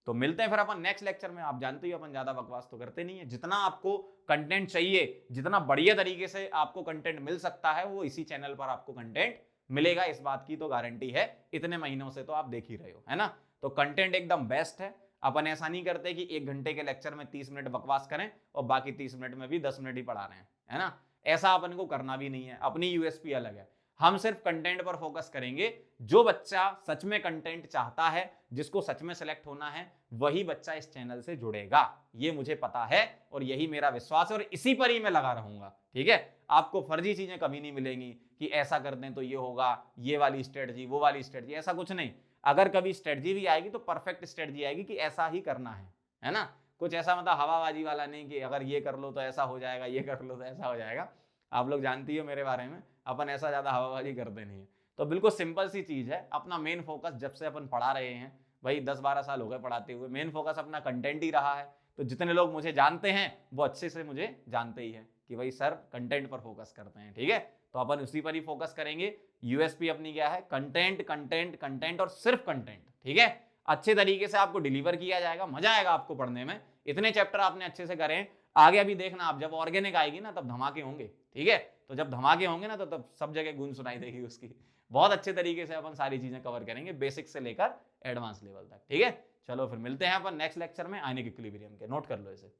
[SPEAKER 1] तो मिलते हैं फिर अपन नेक्स्ट लेक्चर में। आप जानते हो अपन ज्यादा बकवास तो करते नहीं है, जितना आपको कंटेंट चाहिए, जितना बढ़िया तरीके से आपको कंटेंट मिल सकता है, वो इसी चैनल पर आपको कंटेंट मिलेगा, इस बात की तो गारंटी है, इतने महीनों से तो आप देख ही रहे हो, है ना। तो कंटेंट एकदम बेस्ट है। अपन ऐसा नहीं करते कि 1 घंटे के लेक्चर में 30 मिनट बकवास करें और बाकी 30 मिनट में भी 10 मिनट ही पढ़ा रहे हैं, है ना। ऐसा अपन को करना भी नहीं है, अपनी यूएसपी अलग है। हम सिर्फ कंटेंट पर फोकस करेंगे। जो बच्चा सच में कंटेंट चाहता है, जिसको सच में सिलेक्ट होना है, वही बच्चा इस चैनल से जुड़ेगा, ये मुझे पता है और यही मेरा विश्वास है और इसी पर ही मैं लगा रहूंगा, ठीक है। आपको फर्जी चीजें कभी नहीं मिलेंगी कि ऐसा कर दें तो ये होगा, ये वाली स्ट्रेटजी, वो वाली स्ट्रेटजी, ऐसा कुछ नहीं। अगर कभी स्ट्रेटजी भी आएगी तो परफेक्ट स्ट्रेटजी आएगी कि ऐसा ही करना है ना। कुछ ऐसा मतलब हवाबाजी वाला नहीं कि अगर ये कर लो तो ऐसा हो जाएगा, ये कर लो तो ऐसा हो जाएगा। आप लोग जानती हो मेरे बारे में, अपन ऐसा ज्यादा हवाबाजी करते नहीं है। तो बिल्कुल सिंपल सी चीज है, अपना मेन फोकस जब से अपन पढ़ा रहे हैं, भाई 10-12 साल हो गए पढ़ाते हुए, मेन फोकस अपना कंटेंट ही रहा है। तो जितने लोग मुझे जानते हैं वो अच्छे से मुझे जानते ही है कि भाई सर कंटेंट पर फोकस करते हैं, ठीक है। तो अपन उसी पर ही फोकस करेंगे। यूएसपी अपनी क्या है, कंटेंट कंटेंट कंटेंट और सिर्फ कंटेंट, ठीक है। अच्छे तरीके से आपको डिलीवर किया जाएगा, मजा आएगा आपको पढ़ने में। इतने चैप्टर आपने अच्छे से करें, आगे अभी देखना आप, जब ऑर्गेनिक आएगी ना तब धमाके होंगे, ठीक है। तो जब धमाके होंगे ना तो तब सब जगह गूंज सुनाई देगी उसकी। बहुत अच्छे तरीके से अपन सारी चीजें कवर करेंगे, बेसिक से लेकर एडवांस लेवल तक, ठीक है। चलो फिर मिलते हैं अपन नेक्स्ट लेक्चर में आयनिक इक्विलिब्रियम के। नोट कर लो इसे।